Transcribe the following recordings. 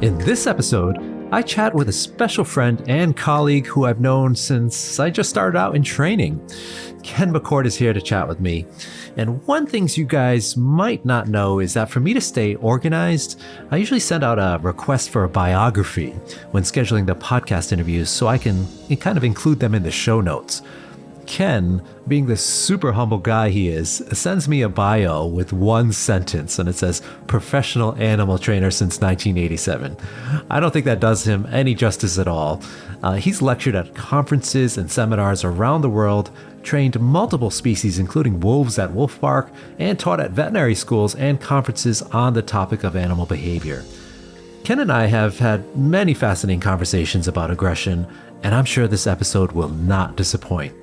In this episode, I chat with a special friend and colleague who I've known since I just started out in training. Ken McCort is here to chat with me. And one thing you guys might not know is that for me to stay organized, I usually send out a request for a biography when scheduling the podcast interviews so I can kind of include them in the show notes. Ken, being the super humble guy he is, sends me a bio with one sentence, and it says, professional animal trainer since 1987. I don't think that does him any justice at all. He's lectured at conferences and seminars around the world, trained multiple species, including wolves at Wolf Park, and taught at veterinary schools and conferences on the topic of animal behavior. Ken and I have had many fascinating conversations about aggression, and I'm sure this episode will not disappoint.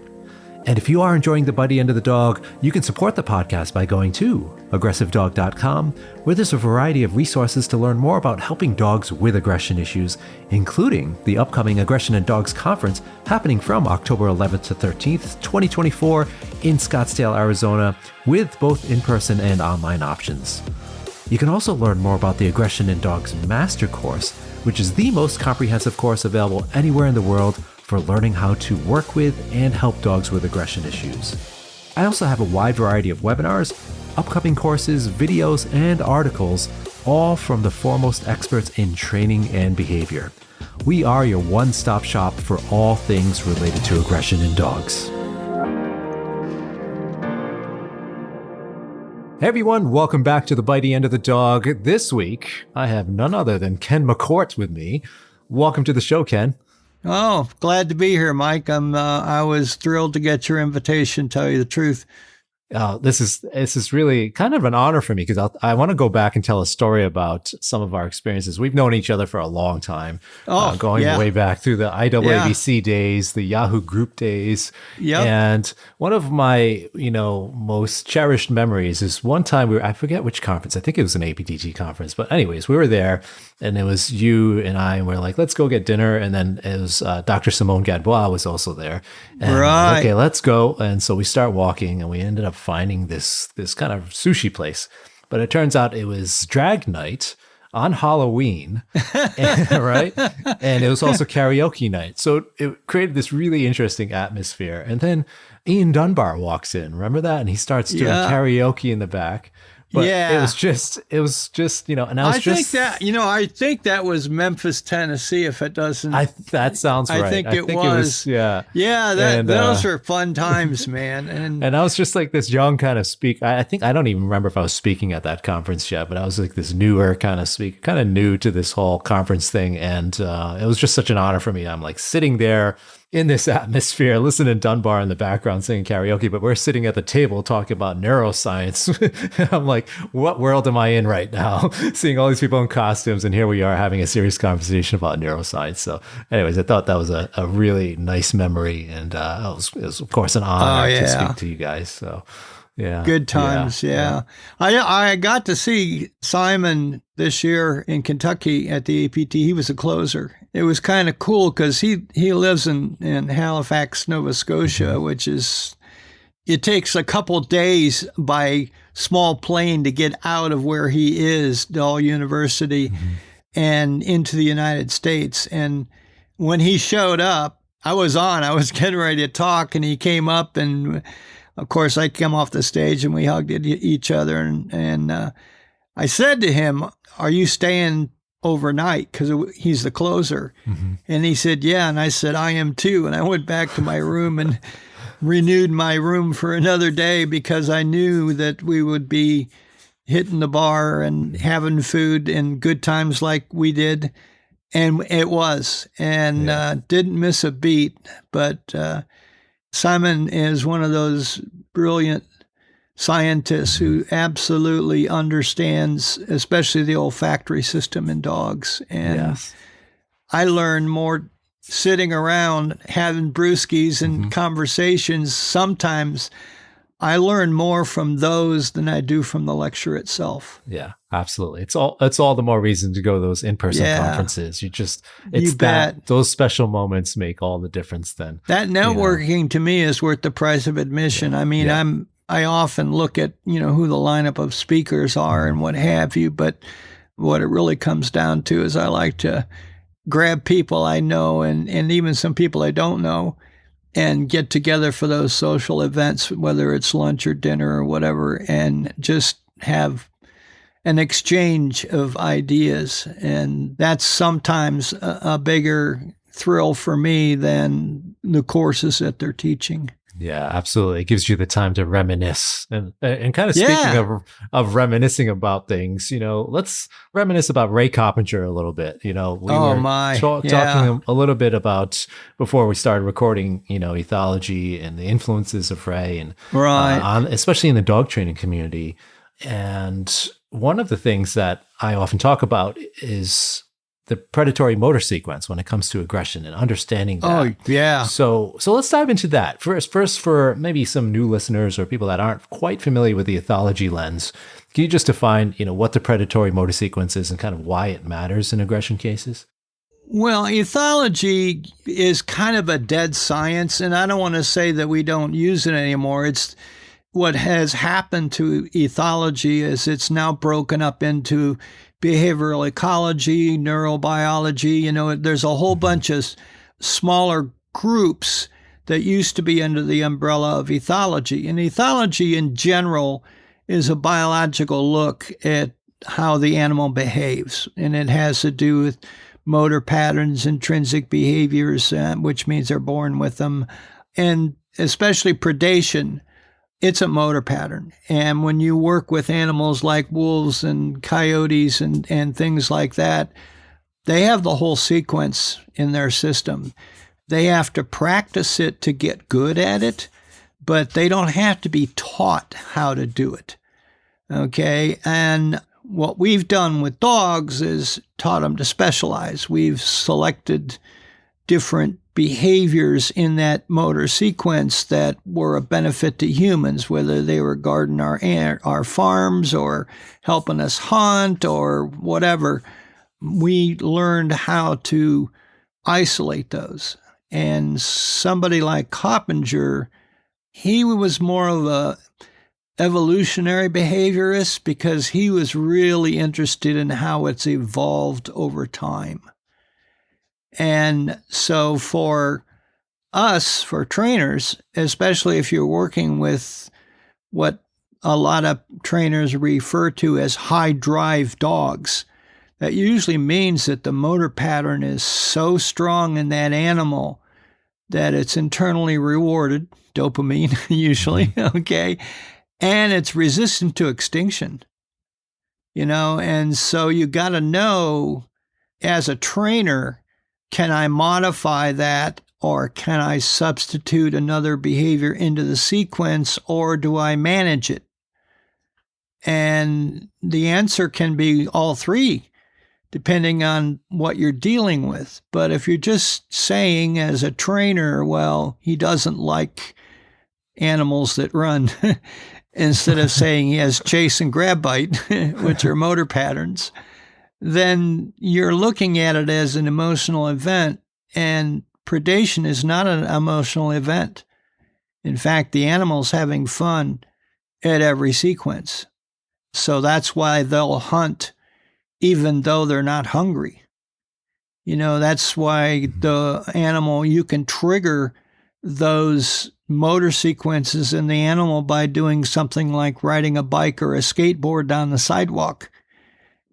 And if you are enjoying the Bitey End of the Dog, you can support the podcast by going to aggressivedog.com, where there's a variety of resources to learn more about helping dogs with aggression issues, including the upcoming Aggression in Dogs Conference happening from October 11th to 13th, 2024 in Scottsdale, Arizona, with both in-person and online options. You can also learn more about the Aggression in Dogs Master Course, which is the most comprehensive course available anywhere in the world for learning how to work with and help dogs with aggression issues. I also have a wide variety of webinars, upcoming courses, videos, and articles, all from the foremost experts in training and behavior. We are your one-stop shop for all things related to aggression in dogs. Hey everyone, welcome back to the Bitey End of the Dog. This week, I have none other than Ken McCort with me. Welcome to the show, Ken. Oh, glad to be here, Mike. I was thrilled to get your invitation, tell you the truth. This is really kind of an honor for me because I want to go back and tell a story about some of our experiences. We've known each other for a long time, going way back through the IWABC days, the Yahoo Group days. Yep. And one of my, most cherished memories is one time I forget which conference. I think it was an APTG conference. But anyways, we were there and it was you and I, and we're like, let's go get dinner. And then it was Dr. Simone Gadbois was also there. And right. Okay, let's go. And so we start walking and we ended up finding this kind of sushi place, but it turns out it was drag night on Halloween, right? And it was also karaoke night. So it created this really interesting atmosphere. And then Ian Dunbar walks in, remember that? And he starts doing karaoke in the back. But it was just, and I think that was Memphis, Tennessee, if it doesn't. That sounds right. I think it was. Yeah. Those were fun times, man. And I was just like this young kind of speaker. I don't even remember if I was speaking at that conference yet, but I was like this newer kind of speaker, kind of new to this whole conference thing. And it was just such an honor for me. I'm like sitting there in this atmosphere, listening to Dunbar in the background singing karaoke, but we're sitting at the table talking about neuroscience. I'm like, what world am I in right now? Seeing all these people in costumes, and here we are having a serious conversation about neuroscience. So anyways, I thought that was a really nice memory, and it was of course an honor to speak to you guys. So yeah. Good times, yeah. I got to see Simon this year in Kentucky at the APT. He was a closer. It was kind of cool because he lives in Halifax, Nova Scotia, which is, it takes a couple days by small plane to get out of where he is, Dal University, and into the United States. And when he showed up, I was getting ready to talk, and he came up, and of course I come off the stage and we hugged each other. And I said to him, are you staying overnight? Because he's the closer. And he said, yeah. And I said, I am too. And I went back to my room and renewed my room for another day because I knew that we would be hitting the bar and having food and good times like we did. And it was, and didn't miss a beat. But Simon is one of those brilliant scientists who absolutely understands, especially the olfactory system in dogs. And I learned more sitting around having brewskis and conversations. Sometimes I learn more from those than I do from the lecture itself. Yeah, absolutely. It's all the more reason to go to those in-person conferences. Those special moments make all the difference then. That networking to me is worth the price of admission. I mean, I often look at, who the lineup of speakers are and what have you, but what it really comes down to is I like to grab people I know and even some people I don't know and get together for those social events, whether it's lunch or dinner or whatever, and just have an exchange of ideas. And that's sometimes a bigger thrill for me than the courses that they're teaching. Yeah, absolutely. It gives you the time to reminisce. And kind of speaking of reminiscing about things, let's reminisce about Ray Coppinger a little bit. We were talking a little bit about, before we started recording, ethology and the influences of Ray, and especially in the dog training community. And one of the things that I often talk about is the predatory motor sequence when it comes to aggression and understanding that. Oh, yeah. So let's dive into that. First, for maybe some new listeners or people that aren't quite familiar with the ethology lens, can you just define, what the predatory motor sequence is and kind of why it matters in aggression cases? Well, ethology is kind of a dead science, and I don't want to say that we don't use it anymore. It's what has happened to ethology is it's now broken up into behavioral ecology, neurobiology. There's a whole bunch of smaller groups that used to be under the umbrella of ethology. And ethology in general is a biological look at how the animal behaves. And it has to do with motor patterns, intrinsic behaviors, which means they're born with them, and especially predation. It's a motor pattern. And when you work with animals like wolves and coyotes and things like that, they have the whole sequence in their system. They have to practice it to get good at it, but they don't have to be taught how to do it. Okay? And what we've done with dogs is taught them to specialize. We've selected different behaviors in that motor sequence that were a benefit to humans, whether they were guarding our farms or helping us hunt or whatever. We learned how to isolate those. And somebody like Coppinger, he was more of a evolutionary behaviorist because he was really interested in how it's evolved over time. And so for us, for trainers, especially if you're working with what a lot of trainers refer to as high drive dogs, that usually means that the motor pattern is so strong in that animal that it's internally rewarded, dopamine usually, okay, and it's resistant to extinction, and so you got to know as a trainer, can I modify that, or can I substitute another behavior into the sequence, or do I manage it? And the answer can be all three, depending on what you're dealing with. But if you're just saying as a trainer, well, he doesn't like animals that run, instead of saying he has chase and grab bite, which are motor patterns, then you're looking at it as an emotional event, and predation is not an emotional event. In fact, the animal's having fun at every sequence. So that's why they'll hunt even though they're not hungry. That's why the animal, you can trigger those motor sequences in the animal by doing something like riding a bike or a skateboard down the sidewalk.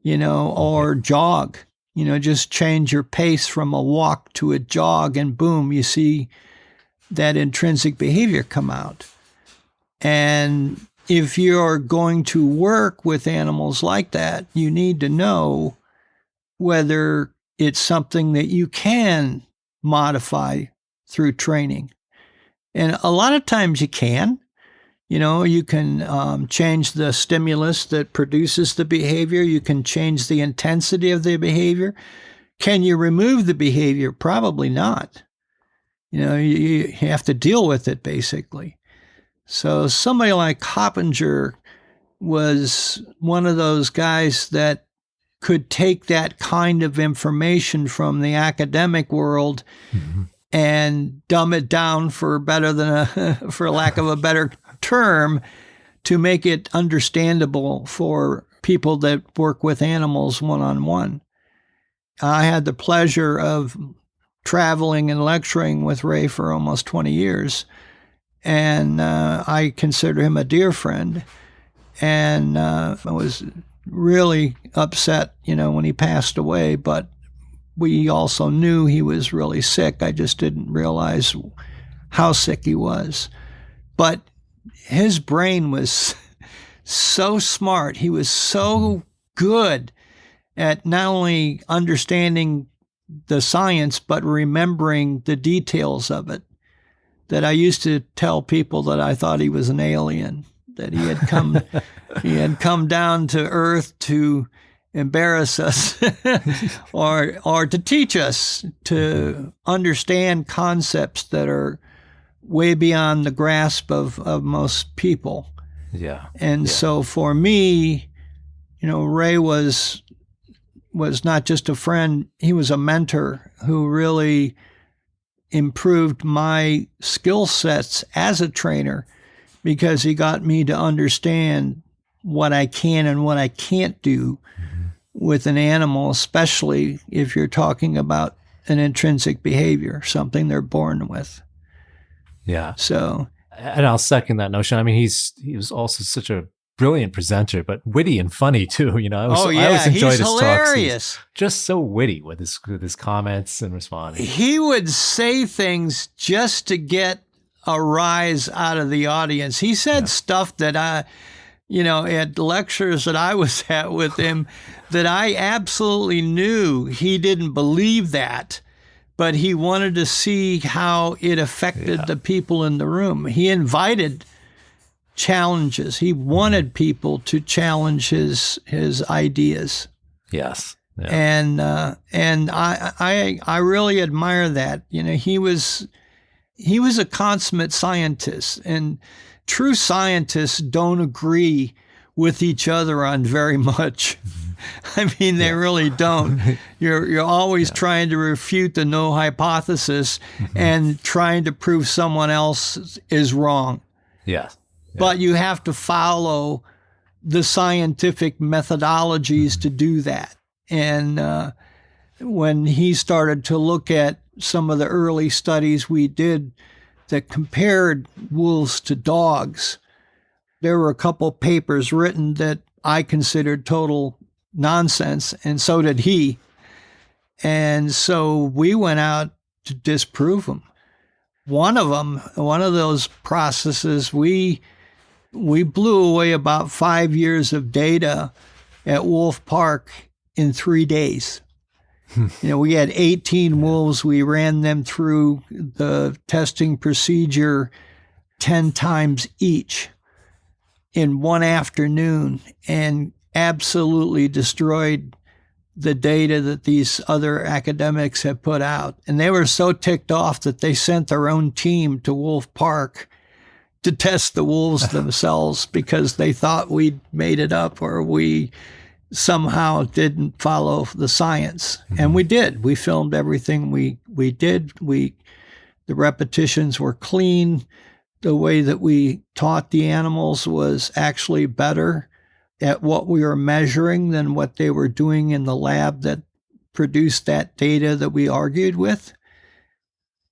Or jog, just change your pace from a walk to a jog, and boom, you see that intrinsic behavior come out. And if you're going to work with animals like that, you need to know whether it's something that you can modify through training. And a lot of times you can. You can change the stimulus that produces the behavior. You can change the intensity of the behavior. Can you remove the behavior? Probably not. You have to deal with it, basically. So somebody like Coppinger was one of those guys that could take that kind of information from the academic world and dumb it down for lack of a better term, to make it understandable for people that work with animals one-on-one. I had the pleasure of traveling and lecturing with Ray for almost 20 years, and I consider him a dear friend. And I was really upset, when he passed away, but we also knew he was really sick. I just didn't realize how sick he was. But his brain was so smart. He was so good at not only understanding the science, but remembering the details of it, that I used to tell people that I thought he was an alien, that he had come down to Earth to embarrass us or to teach us to understand concepts that are way beyond the grasp of most people. Yeah. And so for me, Ray was not just a friend, he was a mentor who really improved my skill sets as a trainer, because he got me to understand what I can and what I can't do with an animal, especially if you're talking about an intrinsic behavior, something they're born with. Yeah. So, and I'll second that notion. I mean, he was also such a brilliant presenter, but witty and funny too. I always enjoyed his hilarious. Talks. Just so witty with his comments and responding. He would say things just to get a rise out of the audience. He said stuff that at lectures that I was at with him, that I absolutely knew he didn't believe that, but he wanted to see how it affected the people in the room. He invited challenges. He wanted people to challenge his ideas. Yes. Yeah. And I really admire that. He was a consummate scientist, and true scientists don't agree with each other on very much. I mean, they really don't. You're always trying to refute the no hypothesis and trying to prove someone else is wrong. Yes. Yeah. But you have to follow the scientific methodologies to do that. And when he started to look at some of the early studies we did that compared wolves to dogs, there were a couple papers written that I considered total nonsense, and so did he. And so we went out to disprove them. One of those processes, we blew away about 5 years of data at Wolf Park in 3 days. We had 18 wolves. We ran them through the testing procedure 10 times each in one afternoon, and absolutely destroyed the data that these other academics had put out. And they were so ticked off that they sent their own team to Wolf Park to test the wolves themselves, because they thought we'd made it up or we somehow didn't follow the science. And we did. We filmed everything we did. The repetitions were clean. The way that we taught the animals was actually better at what we were measuring than what they were doing in the lab that produced that data that we argued with.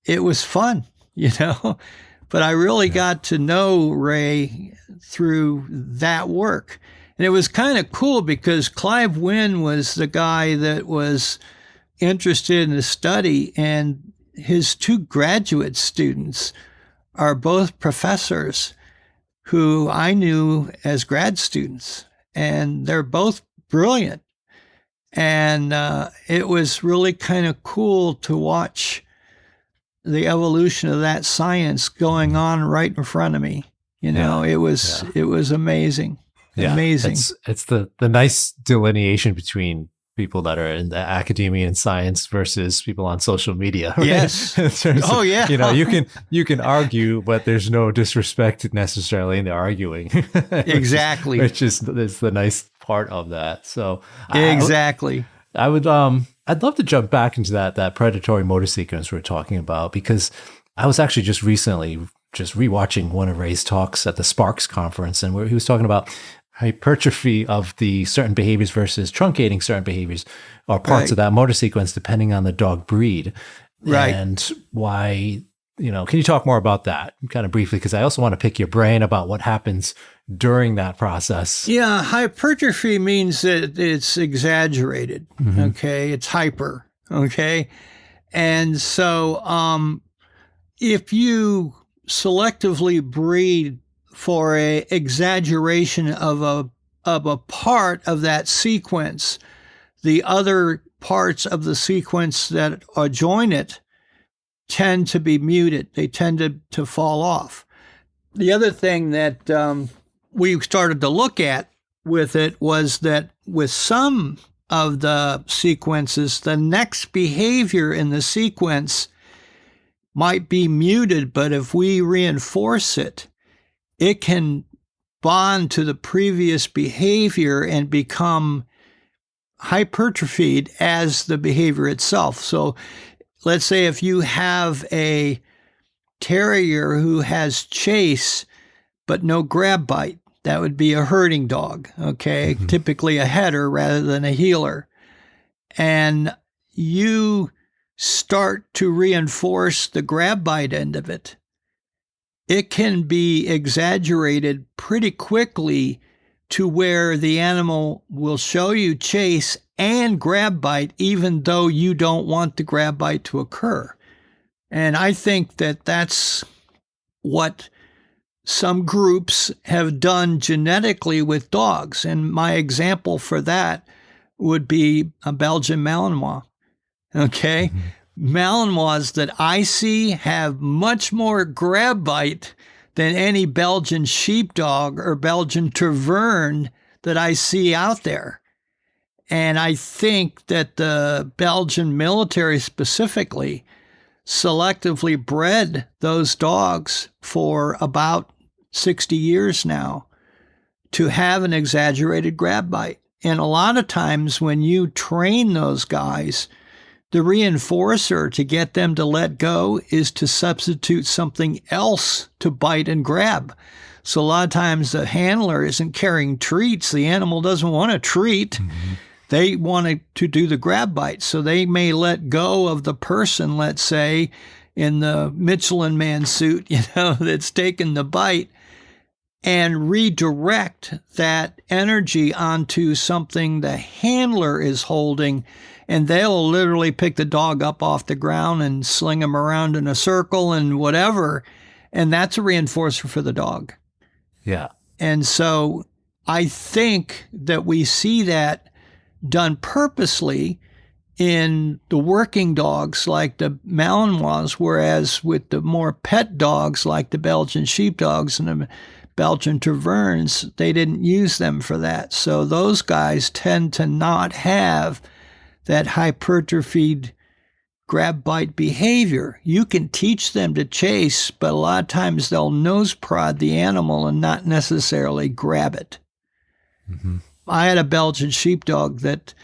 It was fun, but I really got to know Ray through that work. And it was kind of cool because Clive Wynne was the guy that was interested in the study, and his 2 graduate students are both professors who I knew as grad students, and they're both brilliant. And it was really kind of cool to watch the evolution of that science going on right in front of me. It was amazing. Yeah. Amazing. It's the nice delineation between people that are in the academia and science versus people on social media. Right? Yes. You can argue, but there's no disrespect necessarily in the arguing. Exactly. Which is the nice part of that. So exactly. I'd love to jump back into that predatory motor sequence we were talking about, because I was actually just recently rewatching one of Ray's talks at the Sparks conference, and where he was talking about hypertrophy of the certain behaviors versus truncating certain behaviors or parts of that motor sequence depending on the dog breed. Right. And why, can you talk more about that kind of briefly? Because I also want to pick your brain about what happens during that process. Yeah, hypertrophy means that it's exaggerated, okay? It's hyper, okay? And so if you selectively breed for a exaggeration of a part of that sequence, the other parts of the sequence that join it tend to be muted. They tend to fall off. The other thing that we started to look at with it was that with some of the sequences, the next behavior in the sequence might be muted, but if we reinforce it, it can bond to the previous behavior and become hypertrophied as the behavior itself. So let's say if you have a terrier who has chase but no grab bite, that would be a herding dog, okay? Typically a header rather than a heeler. And you start to reinforce the grab bite end of it. It can be exaggerated pretty quickly to where the animal will show you chase and grab bite even though you don't want the grab bite to occur. And I think that that's what some groups have done genetically with dogs. And my example for that would be a Belgian Malinois. Okay? Malinois that I see have much more grab bite than any Belgian sheepdog or Belgian Tervuren that I see out there. And I think that the Belgian military specifically selectively bred those dogs for about 60 years now to have an exaggerated grab bite. And a lot of times when you train those guys, the reinforcer to get them to let go is to substitute something else to bite and grab. So a lot of times the handler isn't carrying treats. The animal doesn't want a treat. They want to do the grab bite. So they may let go of the person, let's say, in the Michelin Man suit, that's taken the bite, and redirect that energy onto something the handler is holding, and they'll literally pick the dog up off the ground and sling him around in a circle and whatever, and that's a reinforcer for the dog. Yeah. And so I think that we see that done purposely in the working dogs like the Malinois, whereas with the more pet dogs like the Belgian sheepdogs and the Belgian Tervurens, they didn't use them for that. So those guys tend to not have that hypertrophied grab bite behavior. You can teach them to chase, but a lot of times they'll nose prod the animal and not necessarily grab it. I had a Belgian sheepdog that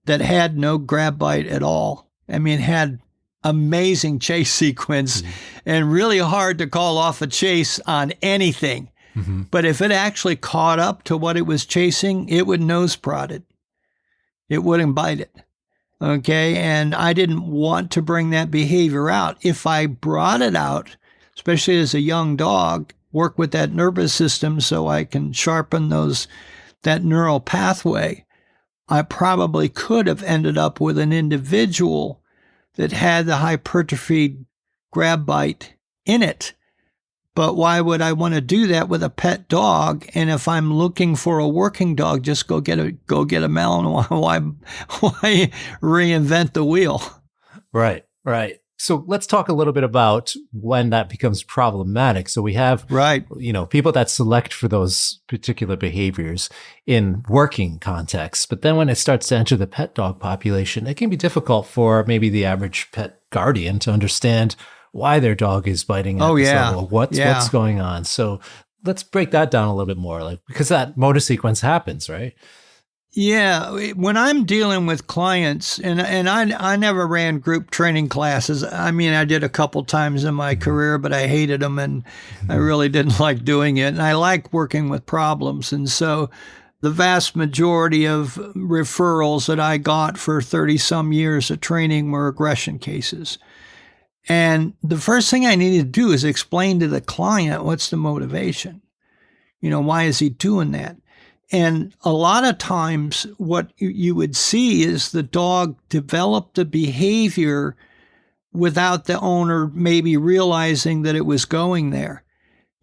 had no grab bite at all. I mean, had amazing chase sequence and really hard to call off a chase on anything. But if it actually caught up to what it was chasing, it would nose prod it. It wouldn't bite it. Okay. And I didn't want to bring that behavior out. If I brought it out, especially as a young dog, work with that nervous system so I can sharpen that neural pathway, I probably could have ended up with an individual that had the hypertrophied grab bite in it. But why would I want to do that with a pet dog? And if I'm looking for a working dog, just go get a Malinois. Why reinvent the wheel? Right. So let's talk a little bit about when that becomes problematic. So we have, people that select for those particular behaviors in working contexts, but then when it starts to enter the pet dog population, it can be difficult for maybe the average pet guardian to understand why their dog is biting at this level, what's going on. So let's break that down a little bit more, because that motor sequence happens, right? Yeah, when I'm dealing with clients, and I never ran group training classes. I mean, I did a couple times in my career, but I hated them, and I really didn't like doing it. And I like working with problems. And so the vast majority of referrals that I got for 30 some years of training were aggression cases. And the first thing I needed to do is explain to the client what's the motivation. Why is he doing that? And a lot of times what you would see is the dog developed a behavior without the owner maybe realizing that it was going there.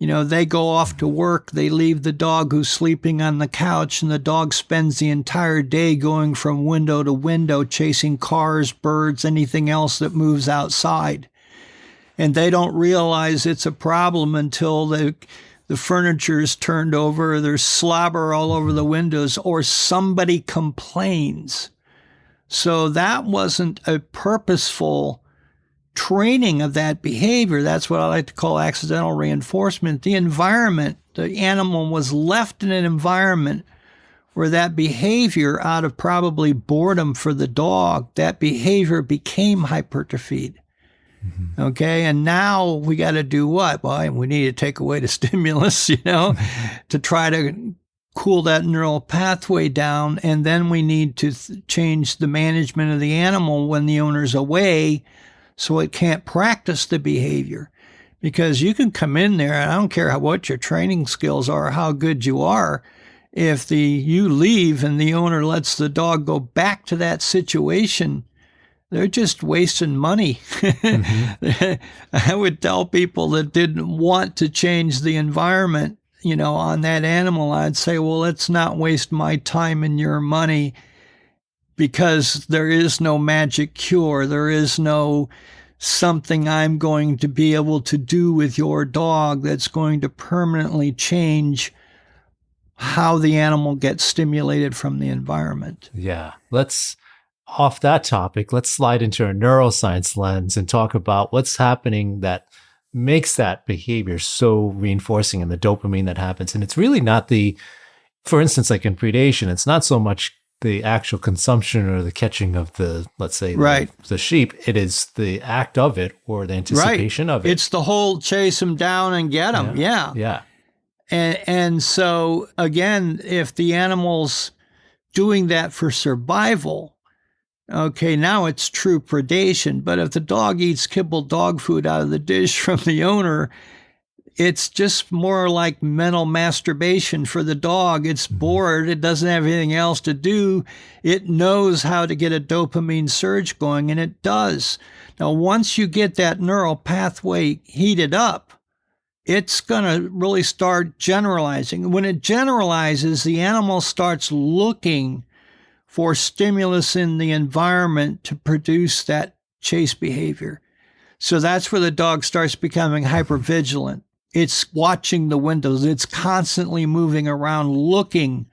They go off to work, they leave the dog who's sleeping on the couch, and the dog spends the entire day going from window to window, chasing cars, birds, anything else that moves outside. And they don't realize it's a problem until the furniture is turned over, there's slobber all over the windows, or somebody complains. So that wasn't a purposeful training of that behavior. That's what I like to call accidental reinforcement. The environment, the animal was left in an environment where that behavior, out of probably boredom for the dog, that behavior became hypertrophied. Mm-hmm. Okay, and now we got to do what? Well, we need to take away the stimulus, to try to cool that neural pathway down, and then we need to change the management of the animal when the owner's away, so it can't practice the behavior. Because you can come in there, and I don't care what your training skills are, how good you are, if you leave and the owner lets the dog go back to that situation, they're just wasting money. Mm-hmm. I would tell people that didn't want to change the environment, on that animal, I'd say, well, let's not waste my time and your money, because there is no magic cure. There is no something I'm going to be able to do with your dog that's going to permanently change how the animal gets stimulated from the environment. Yeah. Off that topic, let's slide into a neuroscience lens and talk about what's happening that makes that behavior so reinforcing, and the dopamine that happens. And it's really not for instance, like in predation, it's not so much the actual consumption or the catching of let's say, the sheep. It is the act of it, or the anticipation of it. It's the whole chase them down and get them. Yeah. Yeah. And so, again, if the animal's doing that for survival, okay, now it's true predation. But if the dog eats kibble dog food out of the dish from the owner, it's just more like mental masturbation for the dog. It's bored. It doesn't have anything else to do. It knows how to get a dopamine surge going, and it does. Now, once you get that neural pathway heated up, it's going to really start generalizing. When it generalizes, the animal starts looking for stimulus in the environment to produce that chase behavior. So that's where the dog starts becoming hypervigilant. It's watching the windows. It's constantly moving around looking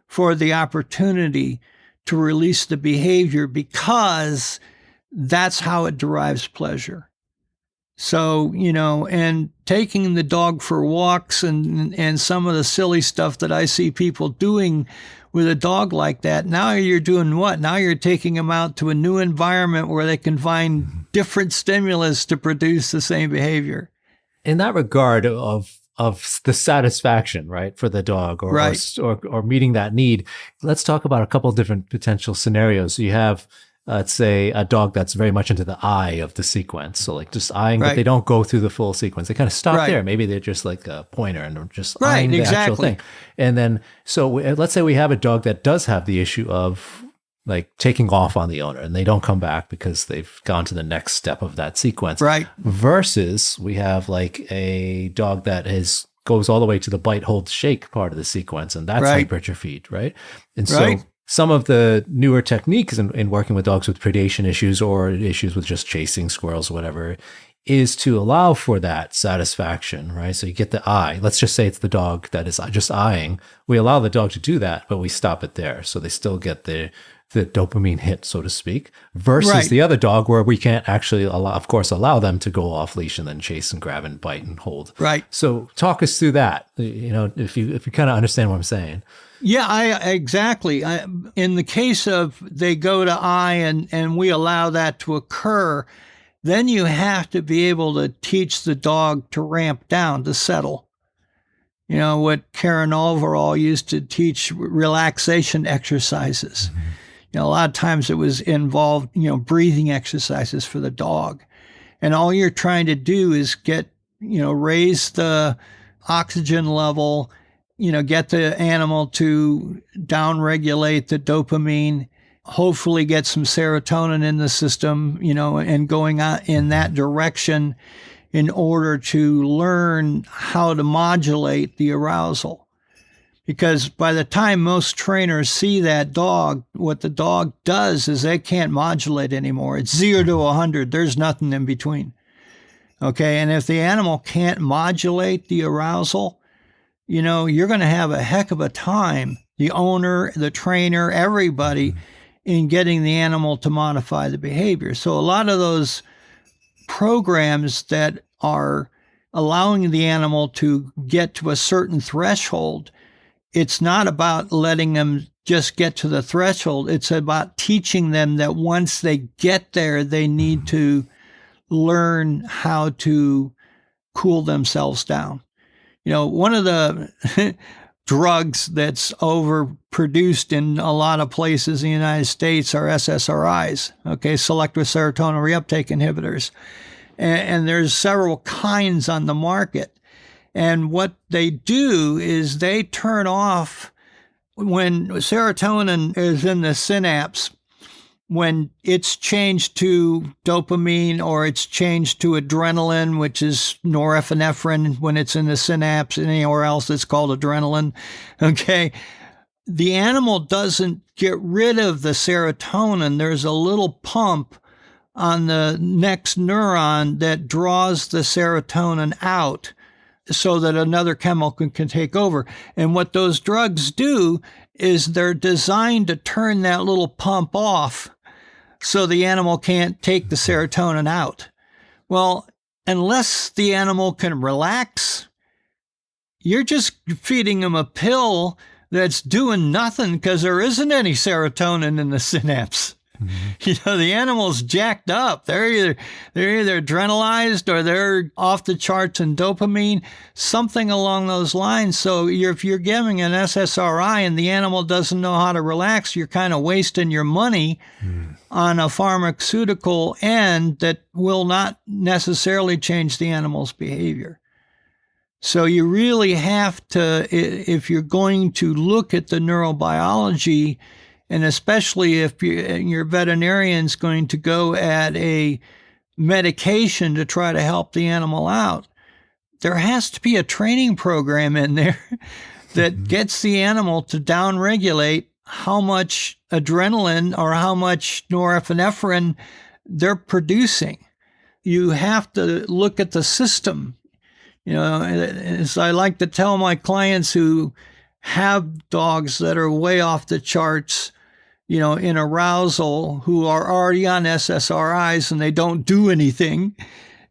for the opportunity to release the behavior, because that's how it derives pleasure. So, and taking the dog for walks and some of the silly stuff that I see people doing with a dog like that, now you're doing what? Now you're taking them out to a new environment where they can find different stimulus to produce the same behavior. In that regard of the satisfaction, right, for the dog, or meeting that need, let's talk about a couple of different potential scenarios. You have, let's say, a dog that's very much into the eye of the sequence. So like just eyeing, but they don't go through the full sequence. They kind of stop there. Maybe they're just like a pointer and they're just eyeing the actual thing. And then, so let's say we have a dog that does have the issue of like taking off on the owner, and they don't come back because they've gone to the next step of that sequence. Right. Versus we have like a dog that goes all the way to the bite, hold, shake part of the sequence, and that's hypertrophied, right? And so some of the newer techniques in working with dogs with predation issues or issues with just chasing squirrels or whatever is to allow for that satisfaction, right? So you get the eye. Let's just say it's the dog that is just eyeing. We allow the dog to do that, but we stop it there. So they still get the dopamine hit, so to speak, versus the other dog where we can't actually allow them to go off leash and then chase and grab and bite and hold. Right. So talk us through that, if you kind of understand what I'm saying. Yeah, exactly. In the case of they go to eye and we allow that to occur, then you have to be able to teach the dog to ramp down, to settle. What Karen Overall used to teach, relaxation exercises. A lot of times it was involved, breathing exercises for the dog. And all you're trying to do is raise the oxygen level, get the animal to downregulate the dopamine, hopefully get some serotonin in the system, and going on in that direction in order to learn how to modulate the arousal. Because by the time most trainers see that dog, what the dog does is they can't modulate anymore. It's 0 to 100. There's nothing in between. Okay. And if the animal can't modulate the arousal, you're going to have a heck of a time, the owner, the trainer, everybody, in getting the animal to modify the behavior. So a lot of those programs that are allowing the animal to get to a certain threshold, it's not about letting them just get to the threshold. It's about teaching them that once they get there, they need to learn how to cool themselves down. One of the drugs that's overproduced in a lot of places in the United States are SSRIs, selective serotonin reuptake inhibitors. And there's several kinds on the market. And what they do is they turn off when serotonin is in the synapse, when it's changed to dopamine or it's changed to adrenaline, which is norepinephrine when it's in the synapse, and anywhere else it's called adrenaline. The animal doesn't get rid of the serotonin. There's a little pump on the next neuron that draws the serotonin out so that another chemical can take over. And what those drugs do is they're designed to turn that little pump off so the animal can't take the serotonin out. Well, unless the animal can relax, you're just feeding them a pill that's doing nothing because there isn't any serotonin in the synapse. The animal's jacked up. They're either adrenalized or they're off the charts in dopamine, something along those lines. So if you're giving an SSRI and the animal doesn't know how to relax, you're kind of wasting your money on a pharmaceutical end that will not necessarily change the animal's behavior. So you really have to, if you're going to look at the neurobiology, and especially if your veterinarian's going to go at a medication to try to help the animal out, there has to be a training program in there that gets the animal to downregulate how much adrenaline or how much norepinephrine they're producing. You have to look at the system. As I like to tell my clients who have dogs that are way off the charts, in arousal, who are already on SSRIs and they don't do anything,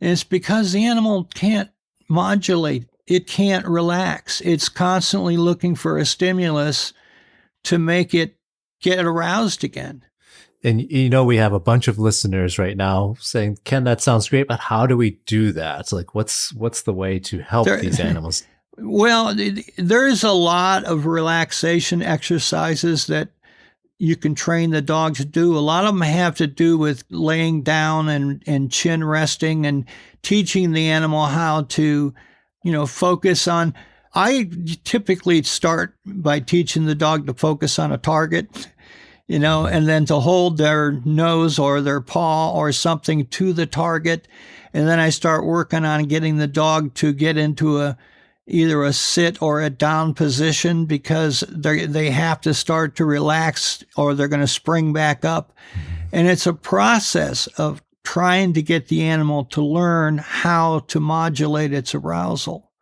and it's because the animal can't modulate. It can't relax. It's constantly looking for a stimulus to make it get aroused again. And we have a bunch of listeners right now saying, Ken, that sounds great, but how do we do that? It's like, what's the way to help these animals? Well, there's a lot of relaxation exercises that you can train the dog to do. A lot of them have to do with laying down and chin resting and teaching the animal how to, focus on. I typically start by teaching the dog to focus on a target, and then to hold their nose or their paw or something to the target. And then I start working on getting the dog to get into either a sit or a down position, because they have to start to relax or they're going to spring back up. And it's a process of trying to get the animal to learn how to modulate its arousal.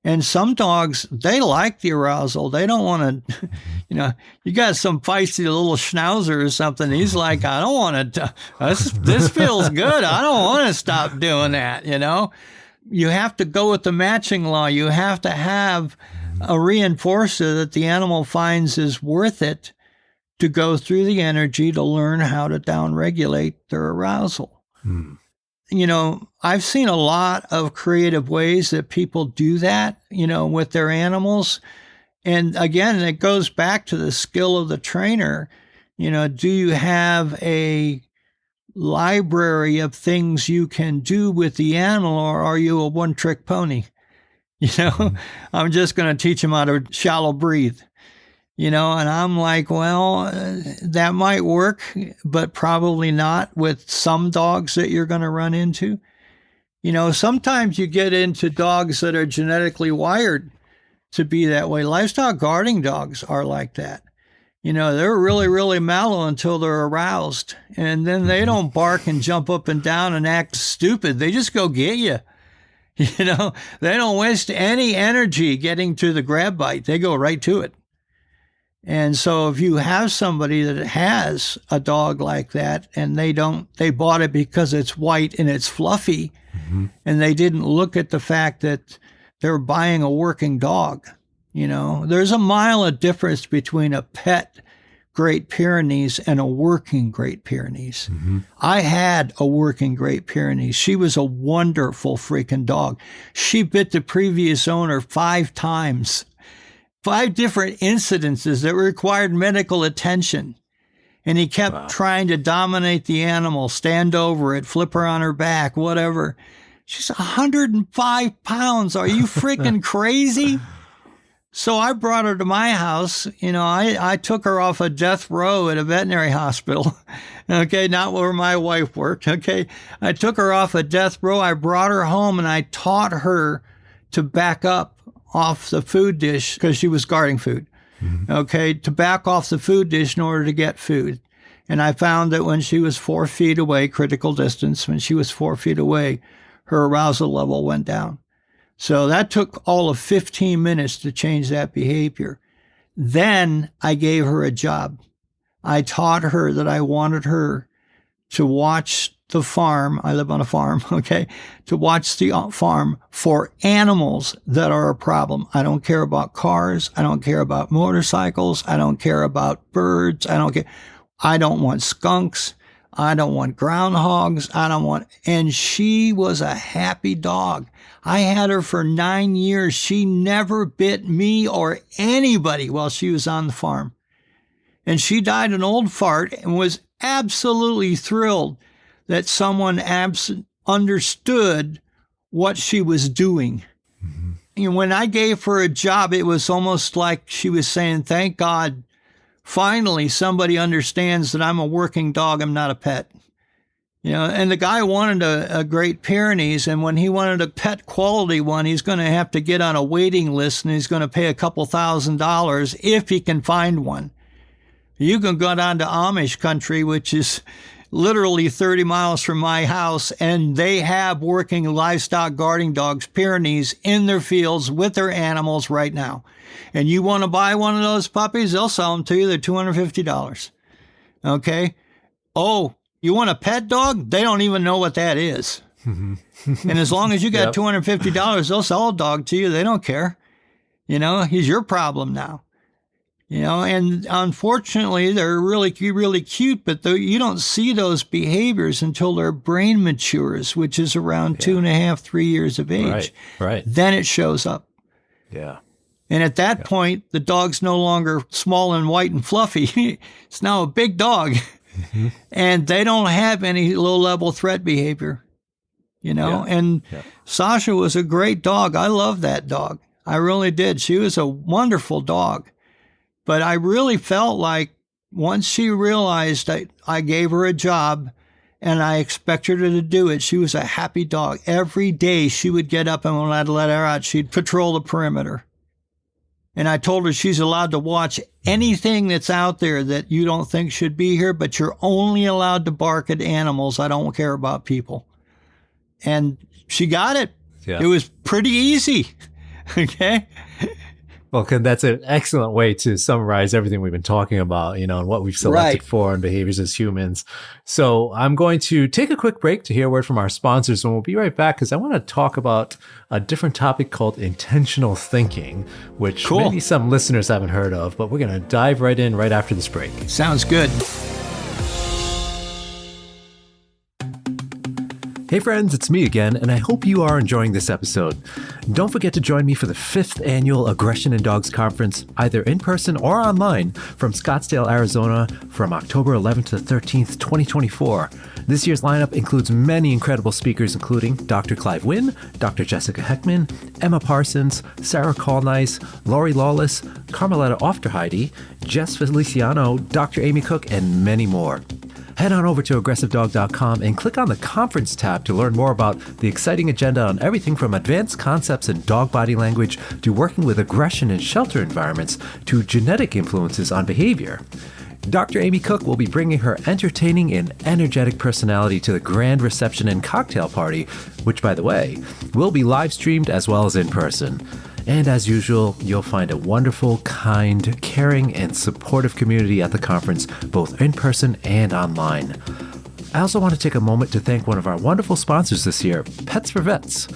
And some dogs, they like the arousal. They don't want to, you got some feisty little schnauzer or something. He's like, I don't want to, this feels good. I don't want to stop doing that, You have to go with the matching law. You have to have a reinforcer that the animal finds is worth it to go through the energy to learn how to downregulate their arousal. I've seen a lot of creative ways that people do that, with their animals. And again, it goes back to the skill of the trainer. Do you have a library of things you can do with the animal, or are you a one-trick pony? I'm just going to teach them how to shallow breathe, and I'm like, well, that might work, but probably not with some dogs that you're going to run into. Sometimes you get into dogs that are genetically wired to be that way. Livestock guarding dogs are like that. They're really, really mellow until they're aroused. And then they don't bark and jump up and down and act stupid. They just go get you. They don't waste any energy getting to the grab bite. They go right to it. And so if you have somebody that has a dog like that and they bought it because it's white and it's fluffy, and they didn't look at the fact that they're buying a working dog. There's a mile of difference between a pet Great Pyrenees and a working Great Pyrenees. I had a working Great Pyrenees. She was a wonderful freaking dog. She bit the previous owner 5 times, 5 different incidences that required medical attention. And he kept trying to dominate the animal, stand over it, flip her on her back, whatever. She's 105 pounds. Are you freaking crazy? So I brought her to my house. I took her off a death row at a veterinary hospital. Okay, not where my wife worked. Okay, I took her off a death row. I brought her home and I taught her to back up off the food dish because she was guarding food. Okay, to back off the food dish in order to get food. And I found that when she was 4 feet away, critical distance, when she was 4 feet away, her arousal level went down. So that took all of 15 minutes to change that behavior. Then I gave her a job. I taught her that I wanted her to watch the farm. I live on a farm, okay? To watch the farm for animals that are a problem. I don't care about cars. I don't care about motorcycles. I don't care about birds. I don't care. I don't want skunks. I don't want groundhogs. And she was a happy dog. I had her for 9 years. She never bit me or anybody while she was on the farm. And she died an old fart and was absolutely thrilled that someone understood what she was doing. And when I gave her a job, it was almost like she was saying, thank God, finally somebody understands that I'm a working dog, I'm not a pet. And the guy wanted a Great Pyrenees, and when he wanted a pet quality one, he's going to have to get on a waiting list, and he's going to pay a couple $1,000s if he can find one. You can go down to Amish country, which is literally 30 miles from my house, and they have working livestock guarding dogs, Pyrenees, in their fields with their animals right now. And you want to buy one of those puppies, they'll sell them to you. They're $250. Okay? Oh, you want a pet dog? They don't even know what that is. And as long as you got $250, they'll sell a dog to you. They don't care. He's your problem now. And unfortunately, they're really, really cute, but you don't see those behaviors until their brain matures, which is around 2.5, 3 years of age. Right. Then it shows up. Yeah. And at that point, the dog's no longer small and white and fluffy. It's now a big dog. And they don't have any low-level threat behavior, And Sasha was a great dog. I love that dog. I really did. She was a wonderful dog. But I really felt like once she realized that I gave her a job and I expected her to do it, she was a happy dog. Every day she would get up, and when I'd let her out, she'd patrol the perimeter. And I told her she's allowed to watch anything that's out there that you don't think should be here, but you're only allowed to bark at animals. I don't care about people. And she got it. Yeah. It was pretty easy. Okay. Well, that's an excellent way to summarize everything we've been talking about, and what we've selected for and behaviors as humans. So I'm going to take a quick break to hear a word from our sponsors, and we'll be right back because I want to talk about a different topic called intentional thinking, which maybe some listeners haven't heard of, but we're going to dive right in right after this break. Sounds good. Hey friends, it's me again, and I hope you are enjoying this episode. Don't forget to join me for the 5th annual Aggression in Dogs Conference, either in person or online, from Scottsdale, Arizona, from October 11th to 13th, 2024. This year's lineup includes many incredible speakers, including Dr. Clive Wynn, Dr. Jessica Heckman, Emma Parsons, Sarah Colnice, Lori Lawless, Carmeletta Ofterheide, Jess Feliciano, Dr. Amy Cook, and many more. Head on over to aggressivedog.com and click on the conference tab to learn more about the exciting agenda on everything from advanced concepts in dog body language to working with aggression in shelter environments to genetic influences on behavior. Dr. Amy Cook will be bringing her entertaining and energetic personality to the grand reception and cocktail party, which, by the way, will be live streamed as well as in person. And as usual, you'll find a wonderful, kind, caring, and supportive community at the conference, both in person and online. I also want to take a moment to thank one of our wonderful sponsors this year, Pets for Vets.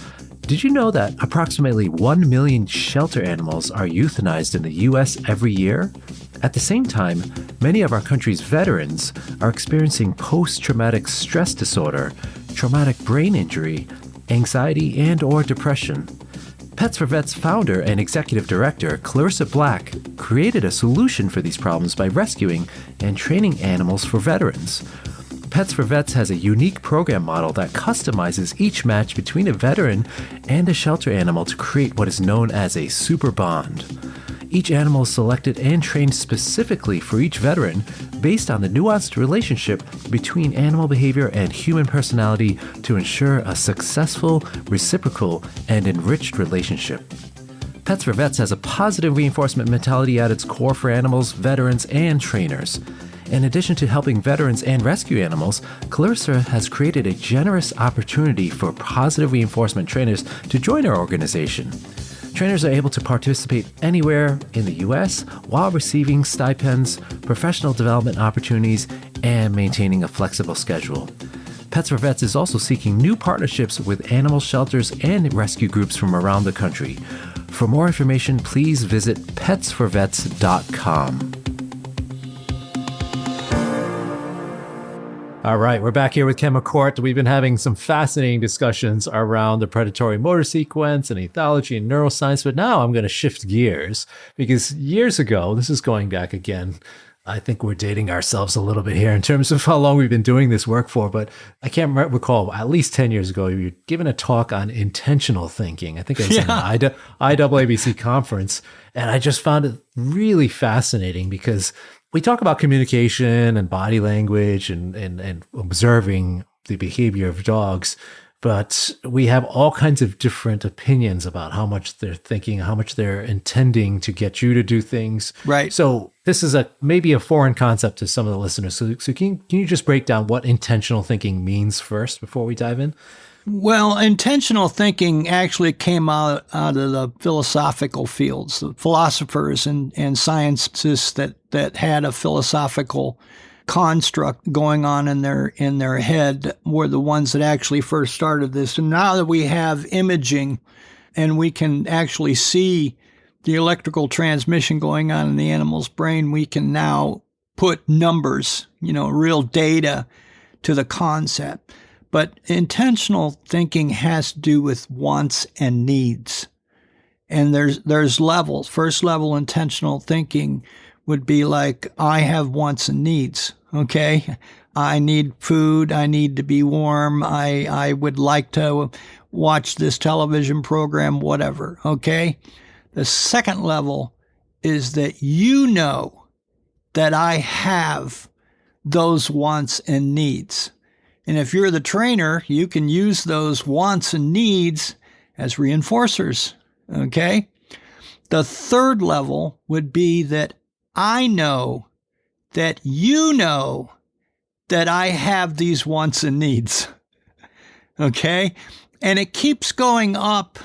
Did you know that approximately 1 million shelter animals are euthanized in the U.S. every year? At the same time, many of our country's veterans are experiencing post-traumatic stress disorder, traumatic brain injury, anxiety, and/or depression. Pets for Vets founder and executive director Clarissa Black created a solution for these problems by rescuing and training animals for veterans. Pets for Vets has a unique program model that customizes each match between a veteran and a shelter animal to create what is known as a super bond. Each animal is selected and trained specifically for each veteran based on the nuanced relationship between animal behavior and human personality to ensure a successful, reciprocal, and enriched relationship. Pets for Vets has a positive reinforcement mentality at its core for animals, veterans, and trainers. In addition to helping veterans and rescue animals, Clarissa has created a generous opportunity for positive reinforcement trainers to join our organization. Trainers are able to participate anywhere in the U.S. while receiving stipends, professional development opportunities, and maintaining a flexible schedule. Pets for Vets is also seeking new partnerships with animal shelters and rescue groups from around the country. For more information, please visit petsforvets.com. All right, we're back here with Ken McCort. We've been having some fascinating discussions around the predatory motor sequence and ethology and neuroscience, but now I'm going to shift gears because years ago, this is going back again, I think we're dating ourselves a little bit here in terms of how long we've been doing this work for, but I can't recall, at least 10 years ago, you were given a talk on intentional thinking. I think it was an IAABC conference, and I just found it really fascinating because we talk about communication and body language and observing the behavior of dogs, but we have all kinds of different opinions about how much they're thinking, how much they're intending to get you to do things. Right. So this is maybe a foreign concept to some of the listeners. So can you just break down what intentional thinking means first before we dive in? Well, intentional thinking actually came out of the philosophical fields. The philosophers and scientists that had a philosophical construct going on in their head were the ones that actually first started this. And now that we have imaging and we can actually see the electrical transmission going on in the animal's brain, we can now put numbers, real data to the concept. But intentional thinking has to do with wants and needs. And there's levels. First level intentional thinking would be like, I have wants and needs, okay? I need food. I need to be warm. I would like to watch this television program, whatever, okay? The second level is that you know that I have those wants and needs. And if you're the trainer, you can use those wants and needs as reinforcers, okay? The third level would be that I know that you know that I have these wants and needs, okay? And it keeps going up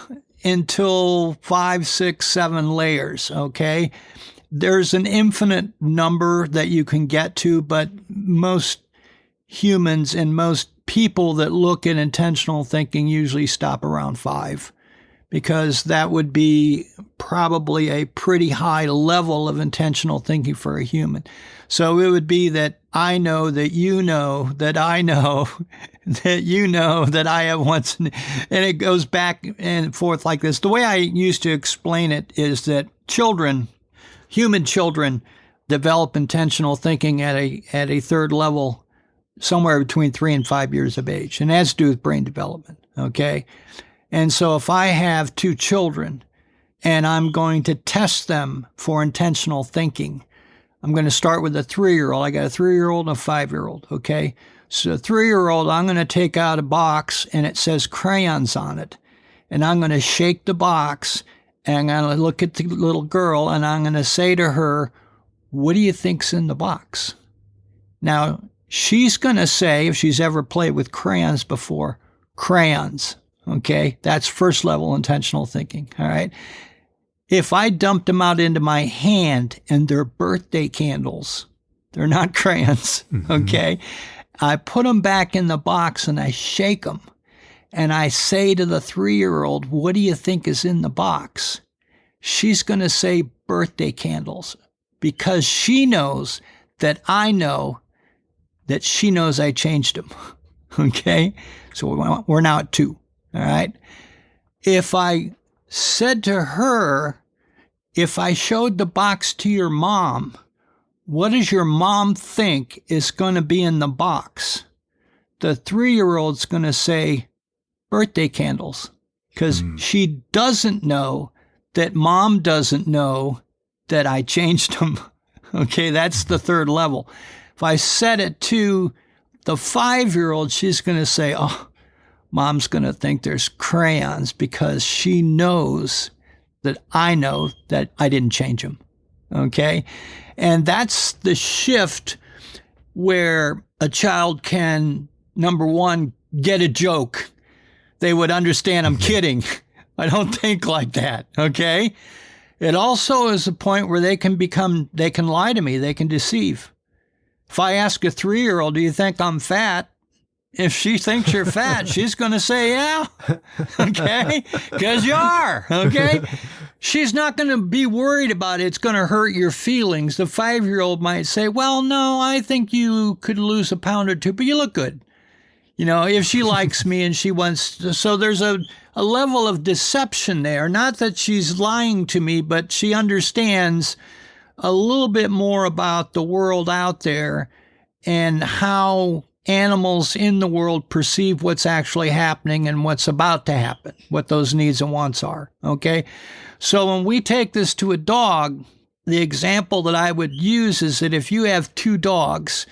until 5, 6, 7 layers, okay? There's an infinite number that you can get to, but most humans and most people that look at intentional thinking usually stop around 5 because that would be probably a pretty high level of intentional thinking for a human. So it would be that I know that you know that I know that you know that I have once, and it goes back and forth like this. The way I used to explain it is that human children, develop intentional thinking at a third level somewhere between 3 and 5 years of age, and that's due with brain development, okay? And so if I have 2 children and I'm going to test them for intentional thinking, I'm going to start with a 3-year-old. I got a 3-year-old and a 5-year-old, okay? So a 3-year-old, I'm going to take out a box and it says crayons on it. And I'm going to shake the box and I'm going to look at the little girl and I'm going to say to her, what do you think's in the box? Now, she's going to say, if she's ever played with crayons before, crayons, okay? That's first level intentional thinking, all right? If I dumped them out into my hand and they're birthday candles, they're not crayons, okay? I put them back in the box and I shake them. And I say to the 3-year-old, what do you think is in the box? She's going to say birthday candles because she knows that I know that she knows I changed them, okay? So we're now at 2, all right? If I said to her, if I showed the box to your mom, what does your mom think is going to be in the box? The 3-year-old's going to say birthday candles because she doesn't know that mom doesn't know that I changed them. Okay, that's the third level. If I said it to the 5-year-old, she's going to say, oh, mom's going to think there's crayons because she knows that I know that I didn't change them, okay? And that's the shift where a child can, number one, get a joke. They would understand I'm kidding. I don't think like that, okay? It also is a point where they can lie to me, they can deceive. If I ask a 3-year-old, do you think I'm fat? If she thinks you're fat, she's going to say, yeah, okay, because you are, okay? She's not going to be worried about it. It's going to hurt your feelings. The 5-year-old might say, well, no, I think you could lose a pound or 2, but you look good. You know, if she likes me and she wants to, so there's a level of deception there. Not that she's lying to me, but she understands a little bit more about the world out there and how animals in the world perceive what's actually happening and what's about to happen, what those needs and wants are, okay? So when we take this to a dog, the example that I would use is that if you have 2 dogs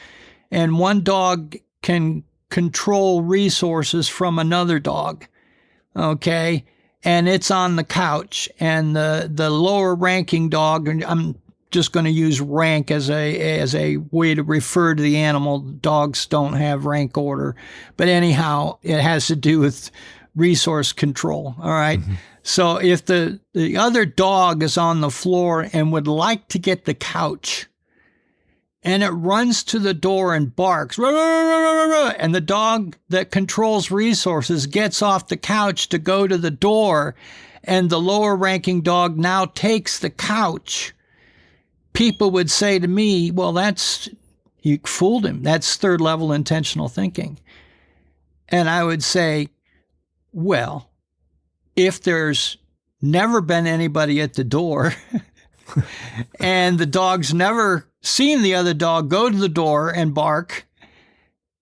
and one dog can control resources from another dog, okay, and it's on the couch and the lower ranking dog, and I'm just going to use rank as a way to refer to the animal. Dogs don't have rank order. But anyhow, it has to do with resource control. All right. Mm-hmm. So if the other dog is on the floor and would like to get the couch, and it runs to the door and barks, rah, rah, rah, rah, rah, and the dog that controls resources gets off the couch to go to the door, and the lower ranking dog now takes the couch, people would say to me, well, you fooled him. That's third level intentional thinking. And I would say, well, if there's never been anybody at the door and the dog's never seen the other dog go to the door and bark,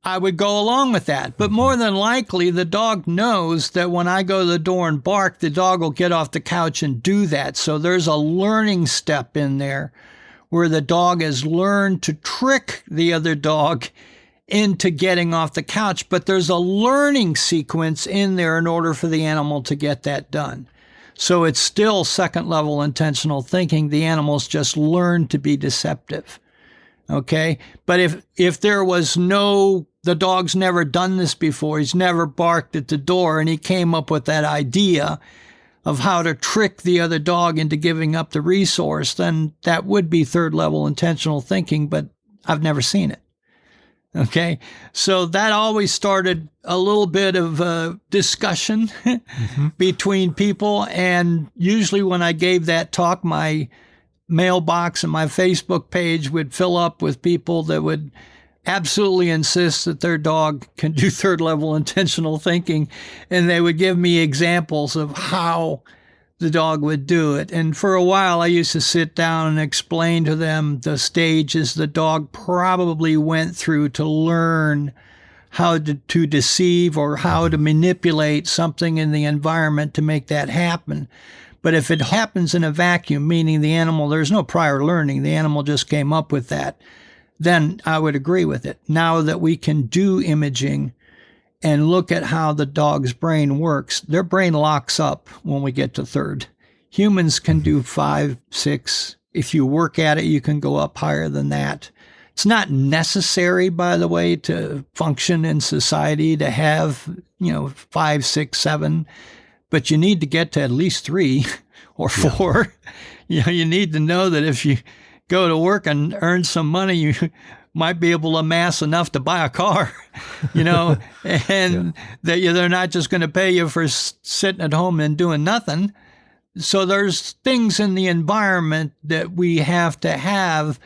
I would go along with that. But more than likely, the dog knows that when I go to the door and bark, the dog will get off the couch and do that. So there's a learning step in there where the dog has learned to trick the other dog into getting off the couch. But there's a learning sequence in there in order for the animal to get that done. So it's still second level intentional thinking. The animals just learn to be deceptive. Okay? But if there was the dog's never done this before, he's never barked at the door, and he came up with that idea of how to trick the other dog into giving up the resource, then that would be third level intentional thinking, but I've never seen it. Okay. So that always started a little bit of a discussion between people. And usually when I gave that talk, my mailbox and my Facebook page would fill up with people that would absolutely insist that their dog can do third level intentional thinking. And they would give me examples of how the dog would do it. And for a while, I used to sit down and explain to them the stages the dog probably went through to learn how to deceive or how to manipulate something in the environment to make that happen. But if it happens in a vacuum, meaning the animal, there's no prior learning, the animal just came up with that, then I would agree with it. Now that we can do imaging and look at how the dog's brain works, their brain locks up when we get to third. Humans can do 5, 6. If you work at it, you can go up higher than that. It's not necessary, by the way, to function in society to have, 5, 6, 7, but you need to get to at least 3 or 4. Yeah. You need to know that if you go to work and earn some money, you might be able to amass enough to buy a car, and that they're not just going to pay you for sitting at home and doing nothing. So there's things in the environment that we have to have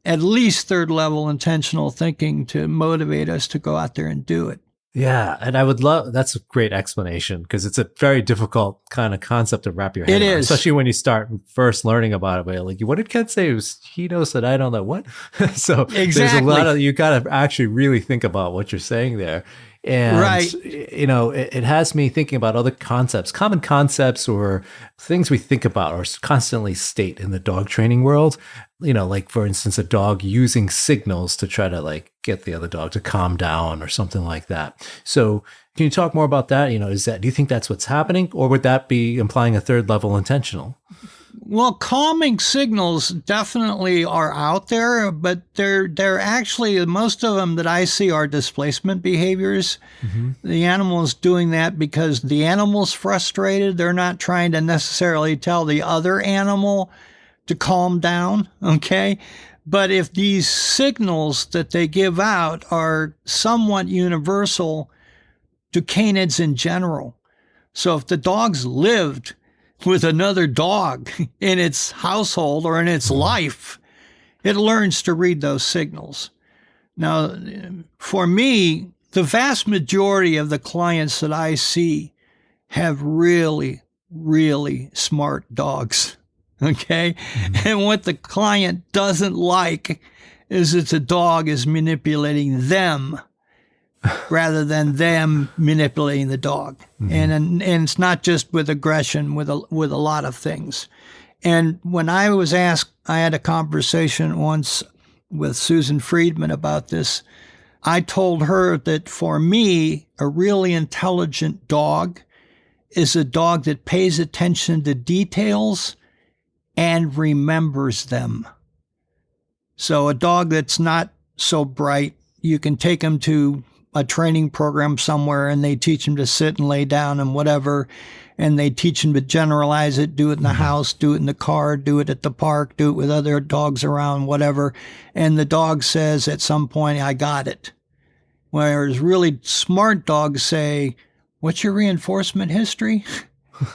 at least third level intentional thinking to motivate us to go out there and do it. Yeah. And I would love, that's a great explanation because it's a very difficult kind of concept to wrap your head around, especially when you start first learning about it. But like, what did Ken say? He knows that I don't know what. So There's a lot of, you got to actually really think about what you're saying there. And, it has me thinking about other concepts, common concepts or things we think about or constantly state in the dog training world. Like for instance, a dog using signals to try to get the other dog to calm down or something like that. So can you talk more about that? Do you think that's what's happening, or would that be implying a third level intentional? Well, calming signals definitely are out there, but they're actually, most of them that I see are displacement behaviors. Mm-hmm. The animal's doing that because the animal's frustrated. They're not trying to necessarily tell the other animal to calm down, okay? But if these signals that they give out are somewhat universal to canids in general, so if the dog's lived with another dog in its household or in its life, it learns to read those signals. Now, for me, the vast majority of the clients that I see have really, really smart dogs, okay? Mm-hmm. And what the client doesn't like is that the dog is manipulating them rather than them manipulating the dog. Mm-hmm. And it's not just with aggression, with a lot of things. And when I was asked, I had a conversation once with Susan Friedman about this. I told her that for me, a really intelligent dog is a dog that pays attention to details and remembers them. So a dog that's not so bright, you can take him to a training program somewhere and they teach him to sit and lay down and whatever, and they teach him to generalize it, do it in the house, do it in the car, do it at the park, do it with other dogs around, whatever. And the dog says at some point, I got it. Whereas really smart dogs say, what's your reinforcement history?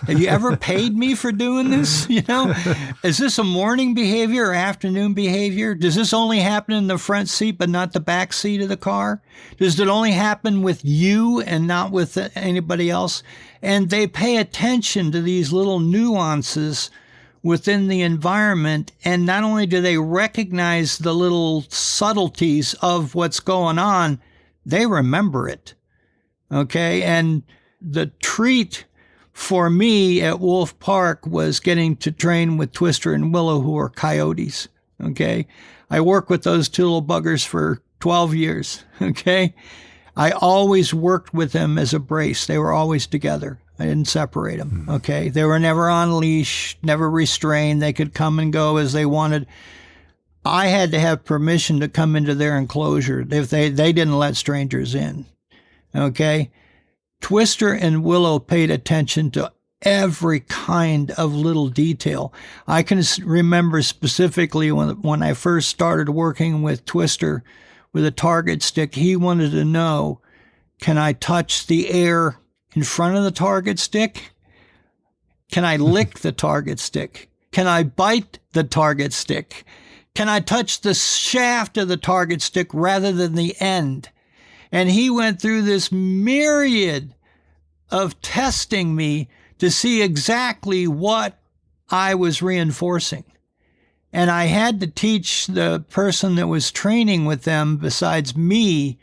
Have you ever paid me for doing this? Is this a morning behavior or afternoon behavior? Does this only happen in the front seat but not the back seat of the car? Does it only happen with you and not with anybody else? And they pay attention to these little nuances within the environment. And not only do they recognize the little subtleties of what's going on, they remember it. Okay. And the treat for me at Wolf Park was getting to train with Twister and Willow, who are coyotes, okay? I worked with those two little buggers for 12 years, okay? I always worked with them as a brace. They were always together. I didn't separate them, okay? They were never on leash, never restrained. They could come and go as they wanted. I had to have permission to come into their enclosure if they didn't let strangers in, okay? Twister and Willow paid attention to every kind of little detail. I can remember specifically when I first started working with Twister, with a target stick, he wanted to know, can I touch the air in front of the target stick? Can I lick the target stick? Can I bite the target stick? Can I touch the shaft of the target stick rather than the end? And he went through this myriad of testing me to see exactly what I was reinforcing. And I had to teach the person that was training with them, besides me,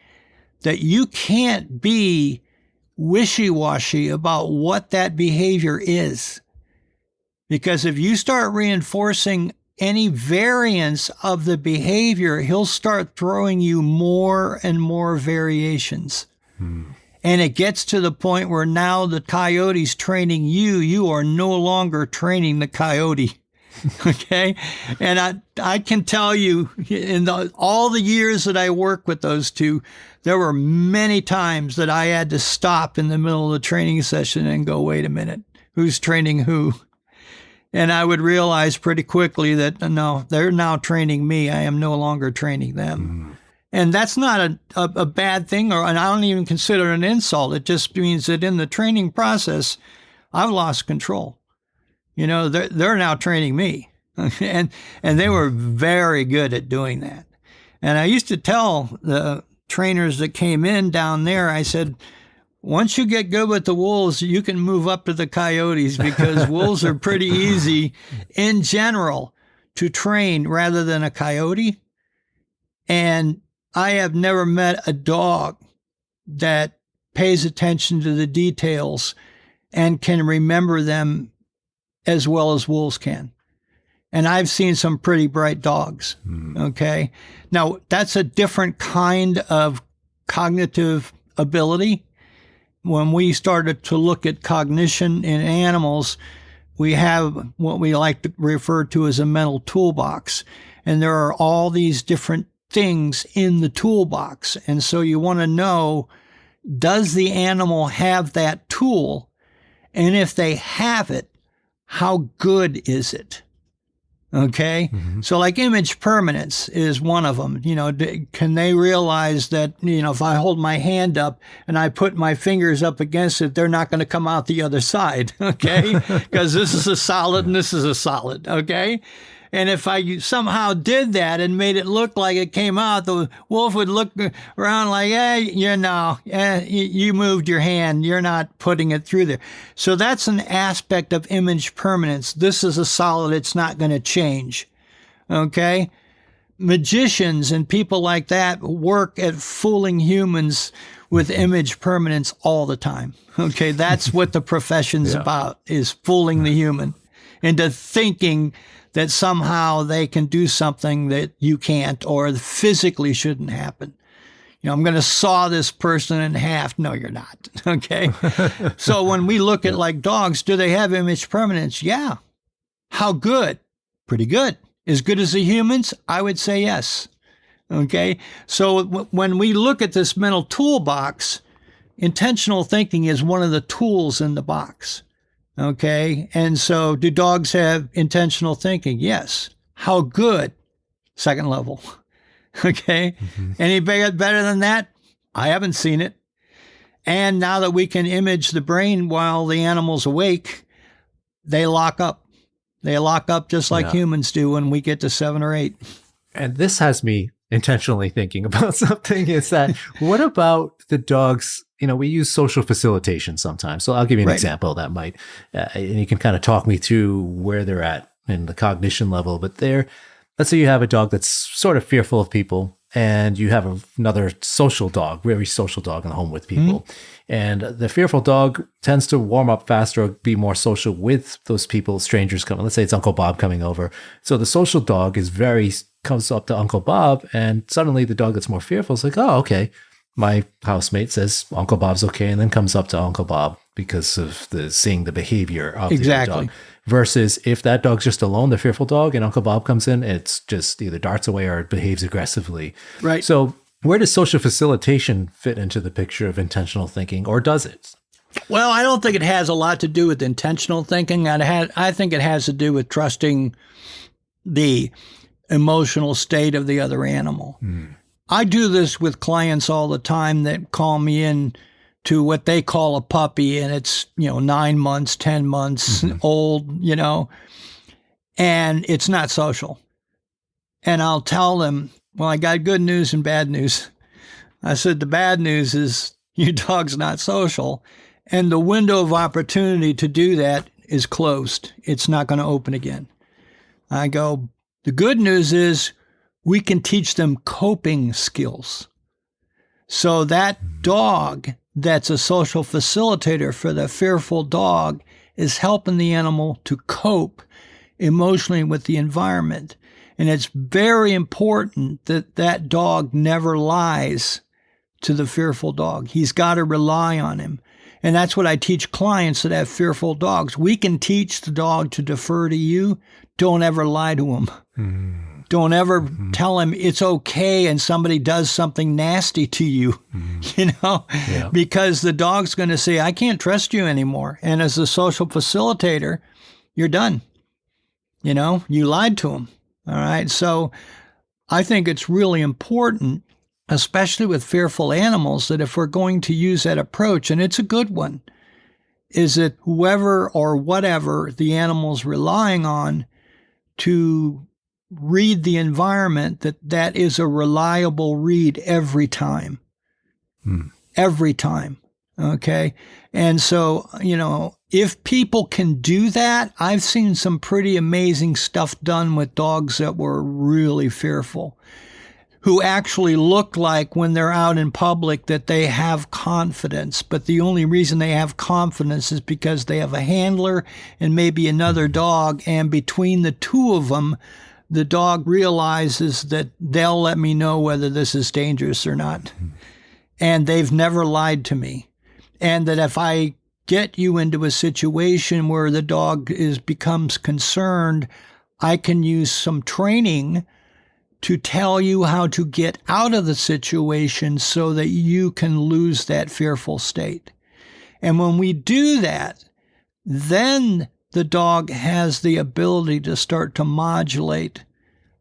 that you can't be wishy-washy about what that behavior is. Because if you start reinforcing any variance of the behavior, he'll start throwing you more and more variations. And it gets to the point where now the coyote's training you. You are no longer training the coyote. Okay? And I can tell you, in all the years that I worked with those two, there were many times that I had to stop in the middle of the training session and go, wait a minute, who's training who? And I would realize pretty quickly that, no, they're now training me. I am no longer training them. And that's not a bad thing, and I don't even consider it an insult. It just means that in the training process, I've lost control. You know, they're now training me. and they were very good at doing that. And I used to tell the trainers that came in down there, I said, once you get good with the wolves, you can move up to the coyotes, because wolves are pretty easy in general to train rather than a coyote. And I have never met a dog that pays attention to the details and can remember them as well as wolves can. And I've seen some pretty bright dogs. Okay. Now, that's a different kind of cognitive ability. When we started to look at cognition in animals, we have what we like to refer to as a mental toolbox. And there are all these different things in the toolbox. And so you want to know, does the animal have that tool? And if they have it, how good is it? Okay. So like image permanence is one of them. You know, can they realize that, you know, if I hold my hand up and I put my fingers up against it, they're not going to come out the other side. Okay. Because this is a solid and this is a solid. Okay. And if I somehow did that and made it look like it came out, the wolf would look around like, you moved your hand. You're not putting it through there. So that's an aspect of image permanence. This is a solid. It's not going to change. Okay? Magicians and people like that work at fooling humans with image permanence all the time. Okay? That's what the profession's about, is fooling the human into thinking that somehow they can do something that you can't or physically shouldn't happen. You know, I'm going to saw this person in half. No, you're not. Okay. So when we look at like dogs, do they have image permanence? Yeah. How good? Pretty good. As good as the humans? I would say yes. Okay. So when we look at this mental toolbox, intentional thinking is one of the tools in the box. Okay. And so do dogs have intentional thinking? Yes. How good? Second level. Okay. Any better than that? I haven't seen it. And now that we can image the brain while the animal's awake, they lock up. They lock up just like humans do when we get to 7 or 8. And this has me intentionally thinking about something, is that what about the dogs? You know, we use social facilitation sometimes. So I'll give you an example that might, and you can kind of talk me through where they're at in the cognition level. But let's say you have a dog that's sort of fearful of people, and you have another social dog, very social dog in the home with people. And the fearful dog tends to warm up faster or be more social with those people, strangers coming. Let's say it's Uncle Bob coming over. So the social dog comes up to Uncle Bob, and suddenly the dog that's more fearful is like, oh, okay. My housemate says Uncle Bob's okay, and then comes up to Uncle Bob because of seeing the behavior of the other dog. Versus if that dog's just alone, the fearful dog, and Uncle Bob comes in, it's just either darts away or it behaves aggressively. Right. So where does social facilitation fit into the picture of intentional thinking, or does it? Well, I don't think it has a lot to do with intentional thinking. I think it has to do with trusting the emotional state of the other animal. I do this with clients all the time that call me in to what they call a puppy, and it's, 9 months, 10 months old, and it's not social. And I'll tell them, well, I got good news and bad news. I said, the bad news is your dog's not social, and the window of opportunity to do that is closed. It's not going to open again. I go, the good news is we can teach them coping skills. So that dog that's a social facilitator for the fearful dog is helping the animal to cope emotionally with the environment. And it's very important that that dog never lies to the fearful dog. He's got to rely on him. And that's what I teach clients that have fearful dogs. We can teach the dog to defer to you. Don't ever lie to him. Don't ever tell him it's okay and somebody does something nasty to you, because the dog's going to say, I can't trust you anymore. And as a social facilitator, you're done. You lied to him. All right. So I think it's really important, especially with fearful animals, that if we're going to use that approach, and it's a good one, is that whoever or whatever the animal's relying on to read the environment, that is a reliable read every time. Every time. Okay. And so, if people can do that, I've seen some pretty amazing stuff done with dogs that were really fearful, who actually look like when they're out in public that they have confidence. But the only reason they have confidence is because they have a handler and maybe another dog. And between the two of them, the dog realizes that they'll let me know whether this is dangerous or not. And they've never lied to me. And that if I get you into a situation where the dog becomes concerned, I can use some training to tell you how to get out of the situation so that you can lose that fearful state. And when we do that, then the dog has the ability to start to modulate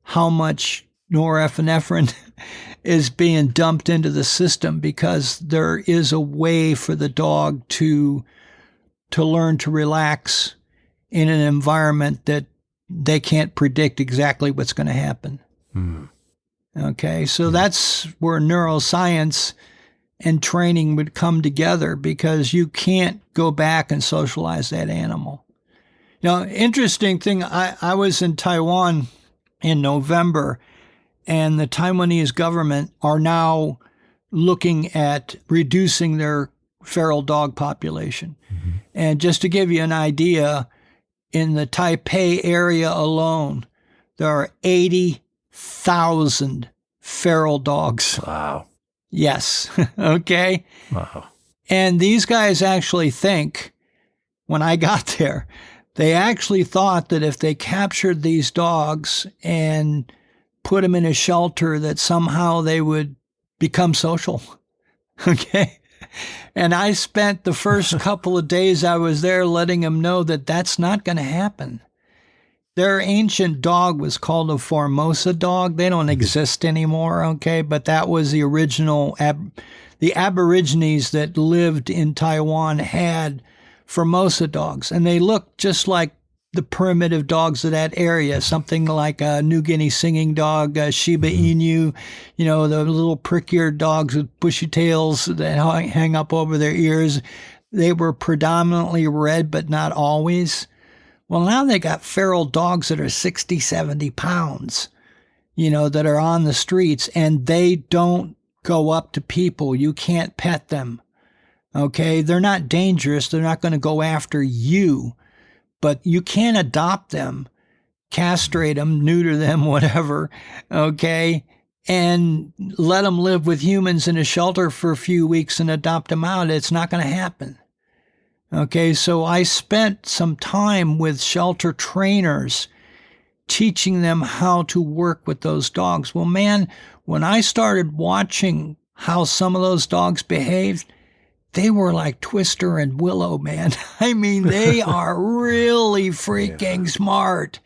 how much norepinephrine is being dumped into the system, because there is a way for the dog to learn to relax in an environment that they can't predict exactly what's going to happen. Okay, so that's where neuroscience and training would come together, because you can't go back and socialize that animal. Interesting thing, I was in Taiwan in November, and the Taiwanese government are now looking at reducing their feral dog population. And just to give you an idea, in the Taipei area alone, there are 80,000 feral dogs. Wow. Yes. Okay. Wow. And these guys actually think, when I got there, they actually thought that if they captured these dogs and put them in a shelter, that somehow they would become social. Okay. And I spent the first couple of days I was there letting them know that that's not going to happen. Their ancient dog was called a Formosa dog. They don't exist anymore, okay? But that was the original, the Aborigines that lived in Taiwan had Formosa dogs. And they looked just like the primitive dogs of that area, something like a New Guinea singing dog, a Shiba Inu, the little prick-eared dogs with bushy tails that hang up over their ears. They were predominantly red, but not always. Well, now they got feral dogs that are 60, 70 pounds, that are on the streets, and they don't go up to people. You can't pet them, okay? They're not dangerous. They're not going to go after you. But you can adopt them, castrate them, neuter them, whatever, okay, and let them live with humans in a shelter for a few weeks and adopt them out. It's not going to happen. Okay, so I spent some time with shelter trainers teaching them how to work with those dogs. Well, man, when I started watching how some of those dogs behaved, they were like Twister and Willow, man. I mean, they are really freaking smart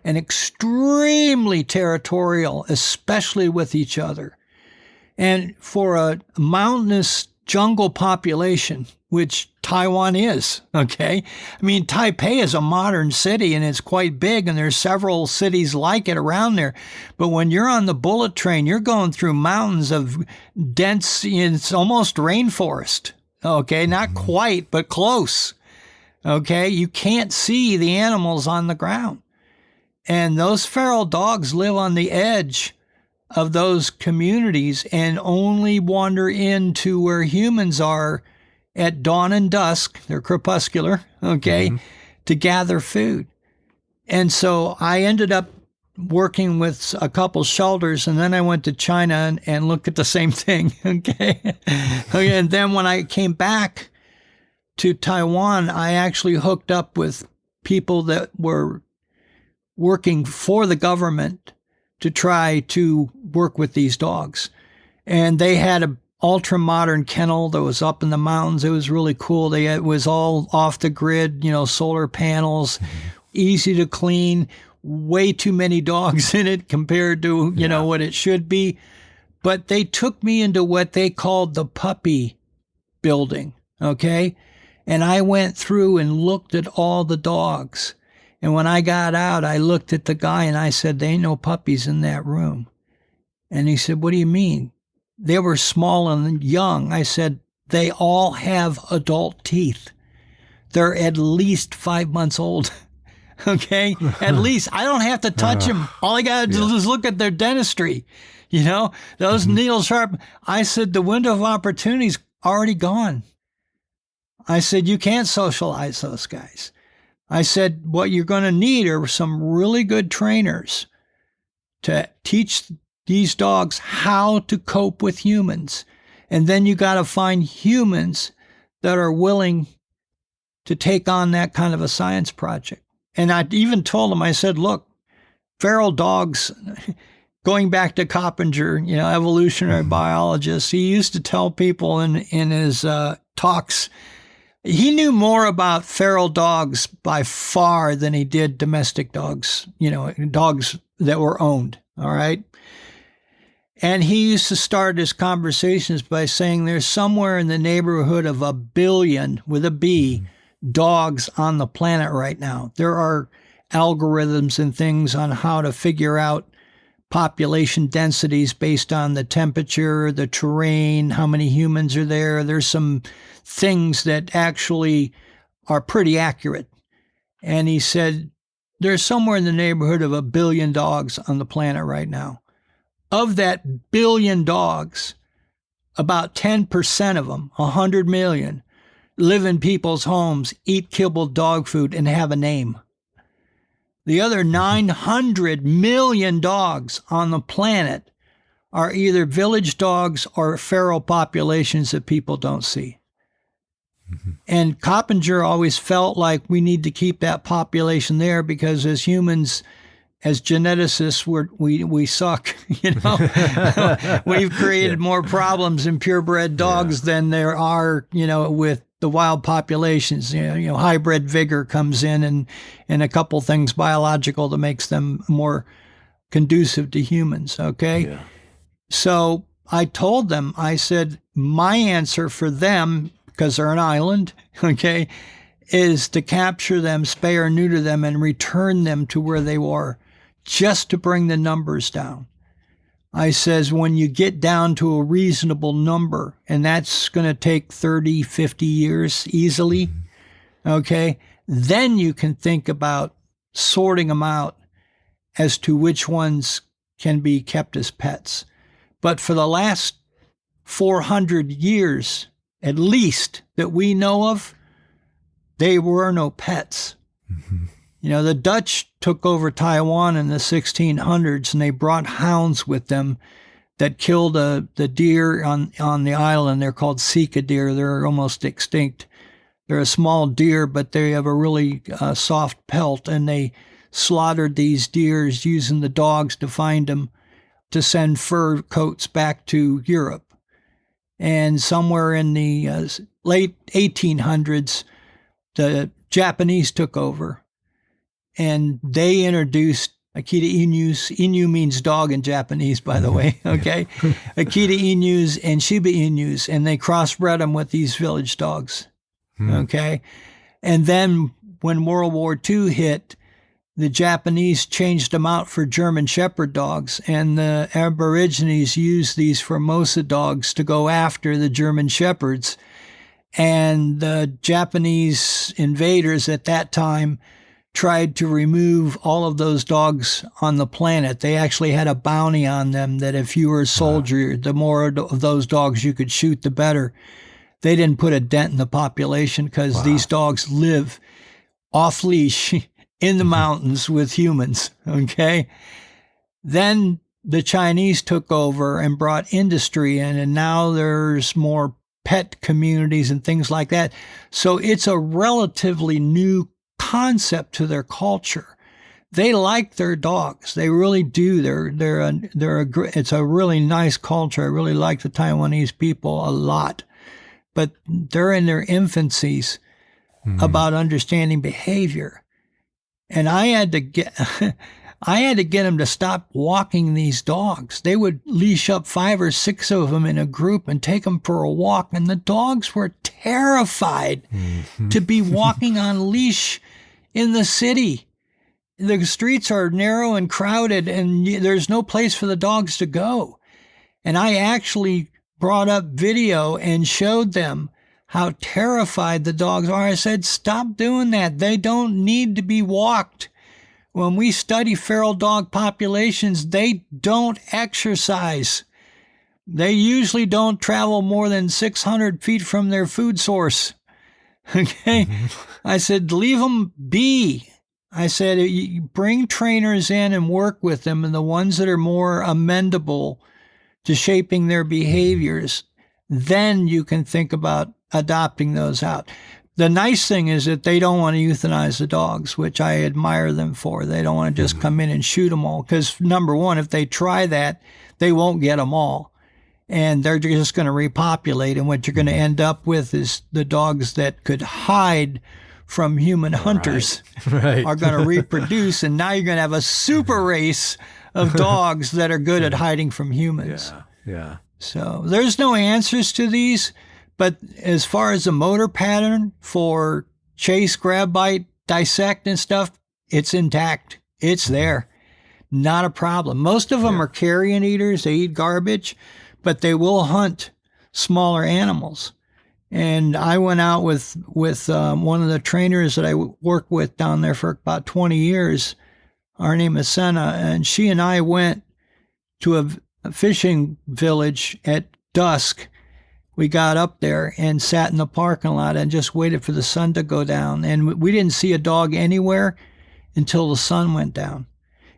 and extremely territorial, especially with each other. And for a mountainous jungle population, which Taiwan is, okay? I mean, Taipei is a modern city and it's quite big, and there's several cities like it around there. But when you're on the bullet train, you're going through mountains of dense, it's almost rainforest, okay? Not quite, but close, okay? You can't see the animals on the ground. And those feral dogs live on the edge of those communities and only wander into where humans are at dawn and dusk. They're crepuscular, okay, to gather food. And so I ended up working with a couple shelters, and then I went to China and looked at the same thing, okay? And then when I came back to Taiwan, I actually hooked up with people that were working for the government to try to work with these dogs. And they had a ultra-modern kennel that was up in the mountains. It was really cool. It was all off the grid, solar panels, easy to clean, way too many dogs in it compared to, what it should be. But they took me into what they called the puppy building, okay? And I went through and looked at all the dogs. And when I got out, I looked at the guy and I said, there ain't no puppies in that room. And he said, what do you mean? They were small and young. I said, they all have adult teeth. They're at least 5 months old. Okay? At least. I don't have to touch them. All I got to do is look at their dentistry. Those needle sharp. I said, the window of opportunity's already gone. I said, you can't socialize those guys. I said, what you're going to need are some really good trainers to teach these dogs how to cope with humans. And then you got to find humans that are willing to take on that kind of a science project. And I even told them, I said, look, feral dogs, going back to Coppinger, evolutionary biologist, he used to tell people in his talks, he knew more about feral dogs by far than he did domestic dogs, dogs that were owned, all right? And he used to start his conversations by saying there's somewhere in the neighborhood of 1 billion, with a B, dogs on the planet right now. There are algorithms and things on how to figure out population densities based on the temperature, the terrain, how many humans are there. There's some things that actually are pretty accurate. And he said, there's somewhere in the neighborhood of 1 billion dogs on the planet right now. Of that 1 billion dogs, about 10% of them, 100 million, live in people's homes, eat kibbled dog food, and have a name. The other 900 million dogs on the planet are either village dogs or feral populations that people don't see. And Coppinger always felt like we need to keep that population there because as humans, as geneticists, we suck, We've created more problems in purebred dogs than there are, with the wild populations. Hybrid vigor comes in and a couple things biological that makes them more conducive to humans, okay? Yeah. So I told them, I said, my answer for them, because they're an island, okay, is to capture them, spay or neuter them, and return them to where they were, just to bring the numbers down. I says, when you get down to a reasonable number, and that's going to take 30, 50 years easily, okay, then you can think about sorting them out as to which ones can be kept as pets. But for the last 400 years, at least, that we know of, they were no pets. The Dutch took over Taiwan in the 1600s, and they brought hounds with them that killed the deer on the island. They're called sika deer. They're almost extinct. They're a small deer, but they have a really soft pelt, and they slaughtered these deers using the dogs to find them to send fur coats back to Europe. And somewhere in the late 1800s, the Japanese took over. And they introduced Akita Inus. Inu means dog in Japanese, by the way. Okay. Akita Inus and Shiba Inus, and they crossbred them with these village dogs. Okay. And then when World War II hit, the Japanese changed them out for German Shepherd dogs, and the Aborigines used these Formosa dogs to go after the German Shepherds. And the Japanese invaders at that time tried to remove all of those dogs on the planet. They actually had a bounty on them that if you were a soldier, the more of those dogs you could shoot, the better. They didn't put a dent in the population because these dogs live off leash in the mountains with humans, okay? Then the Chinese took over and brought industry in, and now there's more pet communities and things like that. So it's a relatively new concept to their culture. They like their dogs. They really do. It's a really nice culture. I really like the Taiwanese people a lot, but they're in their infancies about understanding behavior. And I had to get them to stop walking these dogs. They would leash up 5 or 6 of them in a group and take them for a walk. And the dogs were terrified to be walking on leash in the city. The streets are narrow and crowded, and there's no place for the dogs to go. And I actually brought up video and showed them how terrified the dogs are. I said, stop doing that. They don't need to be walked. When we study feral dog populations, they don't exercise. They usually don't travel more than 600 feet from their food source. Okay? I said, leave them be. I said, you bring trainers in and work with them, and the ones that are more amendable to shaping their behaviors, then you can think about adopting those out. The nice thing is that they don't want to euthanize the dogs, which I admire them for. They don't want to just come in and shoot them all because, number one, if they try that, they won't get them all. And they're just going to repopulate. And what you're going to end up with is the dogs that could hide from human hunters are going to reproduce. And now you're going to have a super race of dogs that are good at hiding from humans. Yeah. So there's no answers to these. But as far as the motor pattern for chase, grab, bite, dissect and stuff, it's intact. It's there. Not a problem. Most of them are carrion eaters. They eat garbage, but they will hunt smaller animals. And I went out with one of the trainers that I worked with down there for about 20 years. Her name is Senna, and she and I went to a fishing village at dusk. We got up there and sat in the parking lot and just waited for the sun to go down. And we didn't see a dog anywhere until the sun went down.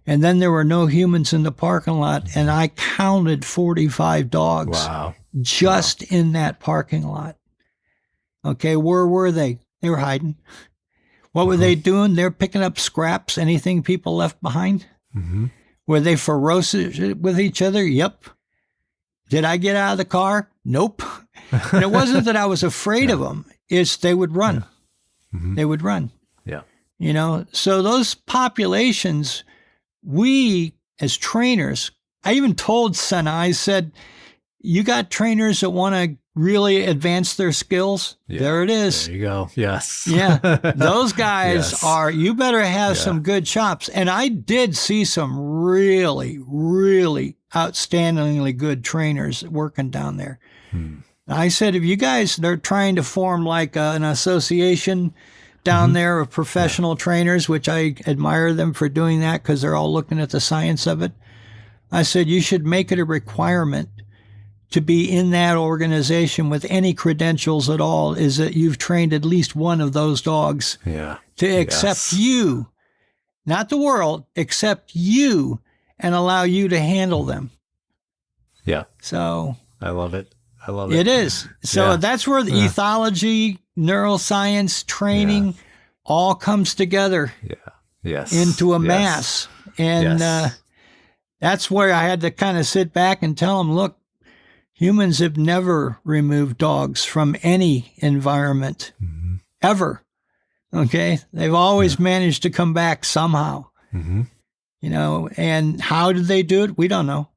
And then there were no humans in the parking lot, and I counted 45 dogs just in that parking lot. Okay, where were they? They were hiding. What were they doing? They're picking up scraps, anything people left behind. Were they ferocious with each other? Yep. Did I get out of the car? Nope. And it wasn't that I was afraid of them. It's they would run. They would run. Yeah. You know, so those populations, we as trainers, I even told Senna, I said, you got trainers that want to really advance their skills? Yeah. There it is. There you go. Yes. Yeah. Those guys you better have some good chops. And I did see some really, really outstandingly good trainers working down there. I said, if you guys, they're trying to form like an association down there of professional trainers, which I admire them for doing that because they're all looking at the science of it. I said, you should make it a requirement to be in that organization with any credentials at all, is that you've trained at least one of those dogs to accept you, not the world, accept you and allow you to handle them. Yeah. So I love it. I love it. It is. So that's where the ethology, neuroscience, training all comes together into a mass. And that's where I had to kind of sit back and tell them, look, humans have never removed dogs from any environment, ever. Okay? They've always managed to come back somehow. You and how did they do it? We don't know.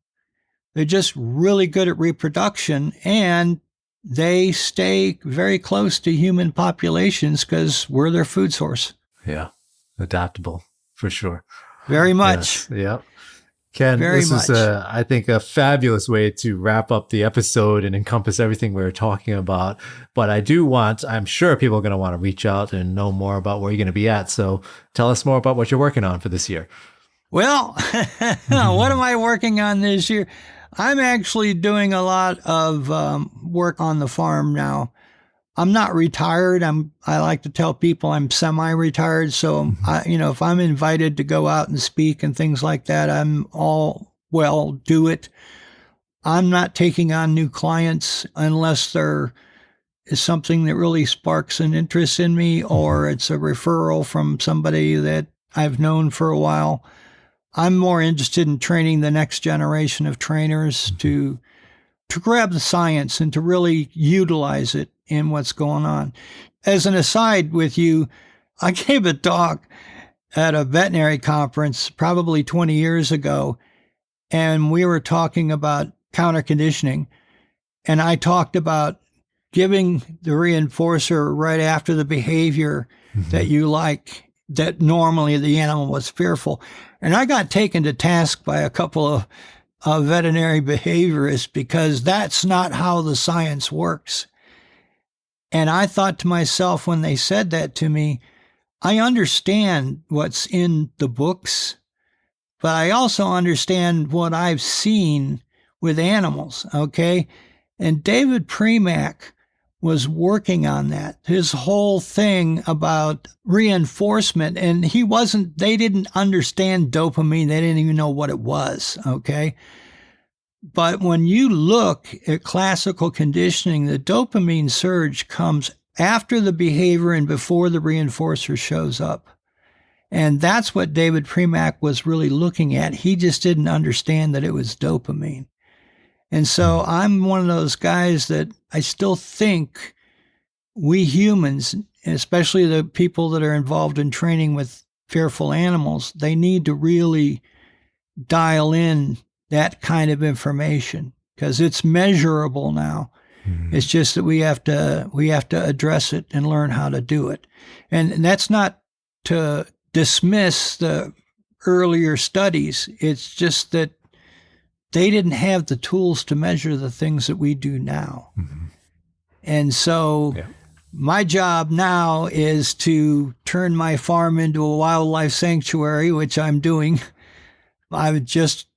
They're just really good at reproduction, and they stay very close to human populations because we're their food source. Yeah. Adaptable for sure. Very much. Yes. Yeah. Ken, Very this much. is, I think, a fabulous way to wrap up the episode and encompass everything we were talking about. But I'm sure people are going to want to reach out and know more about where you're going to be at. So tell us more about what you're working on for this year. Well, what am I working on this year? I'm actually doing a lot of work on the farm now. I'm not retired. I like to tell people I'm semi-retired. So, if I'm invited to go out and speak and things like that, do it. I'm not taking on new clients unless there is something that really sparks an interest in me, or it's a referral from somebody that I've known for a while. I'm more interested in training the next generation of trainers to grab the science and to really utilize it in what's going on. As an aside with you, I gave a talk at a veterinary conference probably 20 years ago, and we were talking about counter conditioning. And I talked about giving the reinforcer right after the behavior that you like, that normally the animal was fearful. And I got taken to task by a couple of veterinary behaviorists because that's not how the science works. And I thought to myself when they said that to me, I understand what's in the books, but I also understand what I've seen with animals, okay? And David Premack was working on that, his whole thing about reinforcement. And they didn't understand dopamine. They didn't even know what it was, okay? But when you look at classical conditioning, the dopamine surge comes after the behavior and before the reinforcer shows up. And that's what David Premack was really looking at. He just didn't understand that it was dopamine. And so I'm one of those guys that I still think we humans, especially the people that are involved in training with fearful animals, they need to really dial in that kind of information because it's measurable now. It's just that we have to address it and learn how to do it. And that's not to dismiss the earlier studies. It's just that they didn't have the tools to measure the things that we do now. And so my job now is to turn my farm into a wildlife sanctuary, which I'm doing. I've just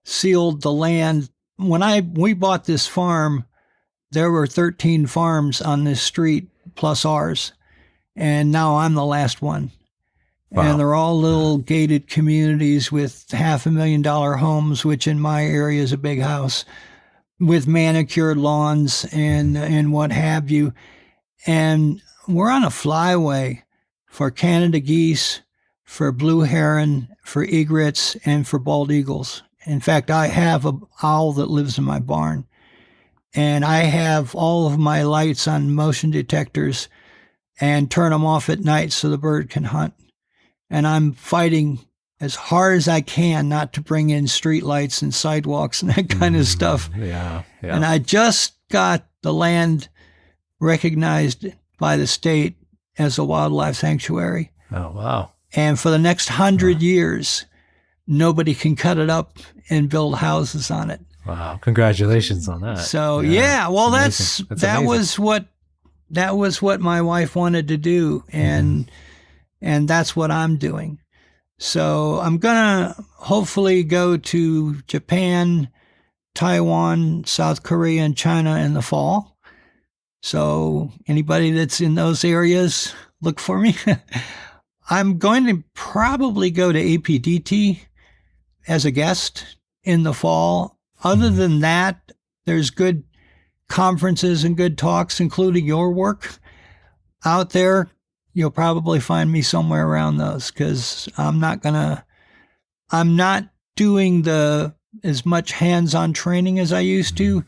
sealed the land. When we bought this farm, there were 13 farms on this street plus ours. And now I'm the last one. Wow. And they're all little gated communities with $500,000 homes, which in my area is a big house, with manicured lawns and what have you. And we're on a flyway for Canada geese, for blue heron, for egrets, and for bald eagles. In fact, I have an owl that lives in my barn. And I have all of my lights on motion detectors and turn them off at night so the bird can hunt. And I'm fighting as hard as I can not to bring in street lights and sidewalks and that kind of stuff. Yeah. And I just got the land recognized by the state as a wildlife sanctuary. Oh, wow. And for the next 100 years, nobody can cut it up and build houses on it. Wow. Congratulations on that. So, well, that was what my wife wanted to do. And that's what I'm doing. So I'm going to hopefully go to Japan, Taiwan, South Korea, and China in the fall. So anybody that's in those areas, look for me. I'm going to probably go to APDT as a guest in the fall. Other than that, there's good conferences and good talks, including your work out there. You'll probably find me somewhere around those because I'm not doing as much hands-on training as I used to,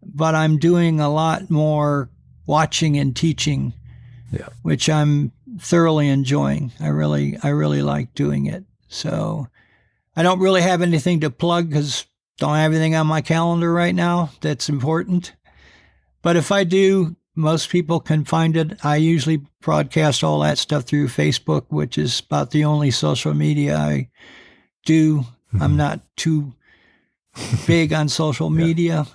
but I'm doing a lot more watching and teaching, which I'm thoroughly enjoying. I really like doing it. So I don't really have anything to plug because don't have anything on my calendar right now that's important. But if I do, most people can find it. I usually broadcast all that stuff through Facebook, which is about the only social media I do. Mm-hmm. I'm not too big on social media.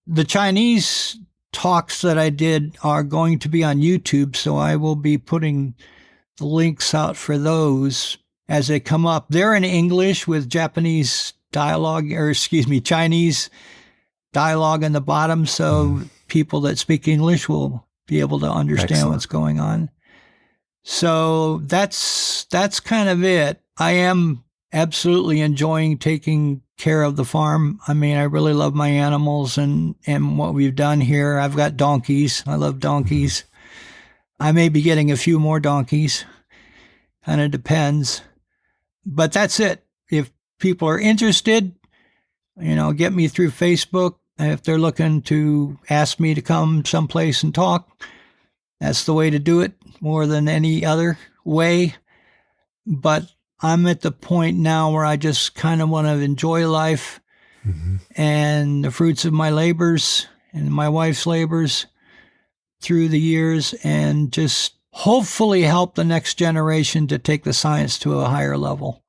The Chinese talks that I did are going to be on YouTube, so I will be putting the links out for those as they come up. They're in English with Japanese dialogue, Chinese dialogue in the bottom, so people that speak English will be able to understand what's going on. So that's kind of it. I am absolutely enjoying taking care of the farm. I mean, I really love my animals and what we've done here. I've got donkeys. I love donkeys. I may be getting a few more donkeys. Kind of depends. But that's it. If people are interested, get me through Facebook. If they're looking to ask me to come someplace and talk, that's the way to do it more than any other way. But I'm at the point now where I just kind of want to enjoy life and the fruits of my labors and my wife's labors through the years, and just hopefully help the next generation to take the science to a higher level.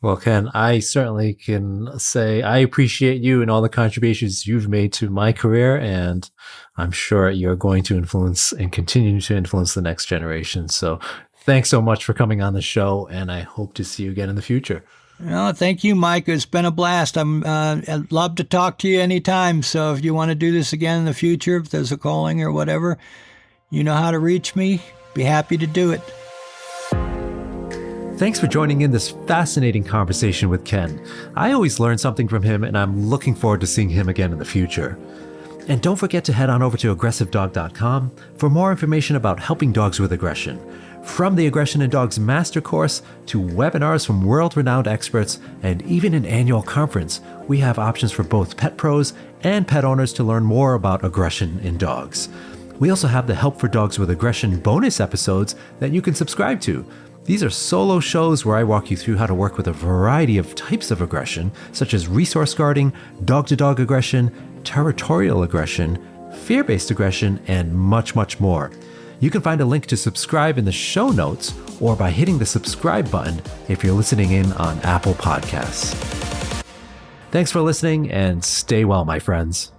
Well, Ken, I certainly can say I appreciate you and all the contributions you've made to my career, and I'm sure you're going to influence and continue to influence the next generation. So thanks so much for coming on the show, and I hope to see you again in the future. Thank you, Mike. It's been a blast. I'd love to talk to you anytime. So if you want to do this again in the future, if there's a calling or whatever, you know how to reach me. Be happy to do it. Thanks for joining in this fascinating conversation with Ken. I always learn something from him, and I'm looking forward to seeing him again in the future. And don't forget to head on over to aggressivedog.com for more information about helping dogs with aggression. From the Aggression in Dogs Master Course to webinars from world-renowned experts and even an annual conference, we have options for both pet pros and pet owners to learn more about aggression in dogs. We also have the Help for Dogs with Aggression bonus episodes that you can subscribe to. These are solo shows where I walk you through how to work with a variety of types of aggression, such as resource guarding, dog-to-dog aggression, territorial aggression, fear-based aggression, and much, much more. You can find a link to subscribe in the show notes or by hitting the subscribe button if you're listening in on Apple Podcasts. Thanks for listening, and stay well, my friends.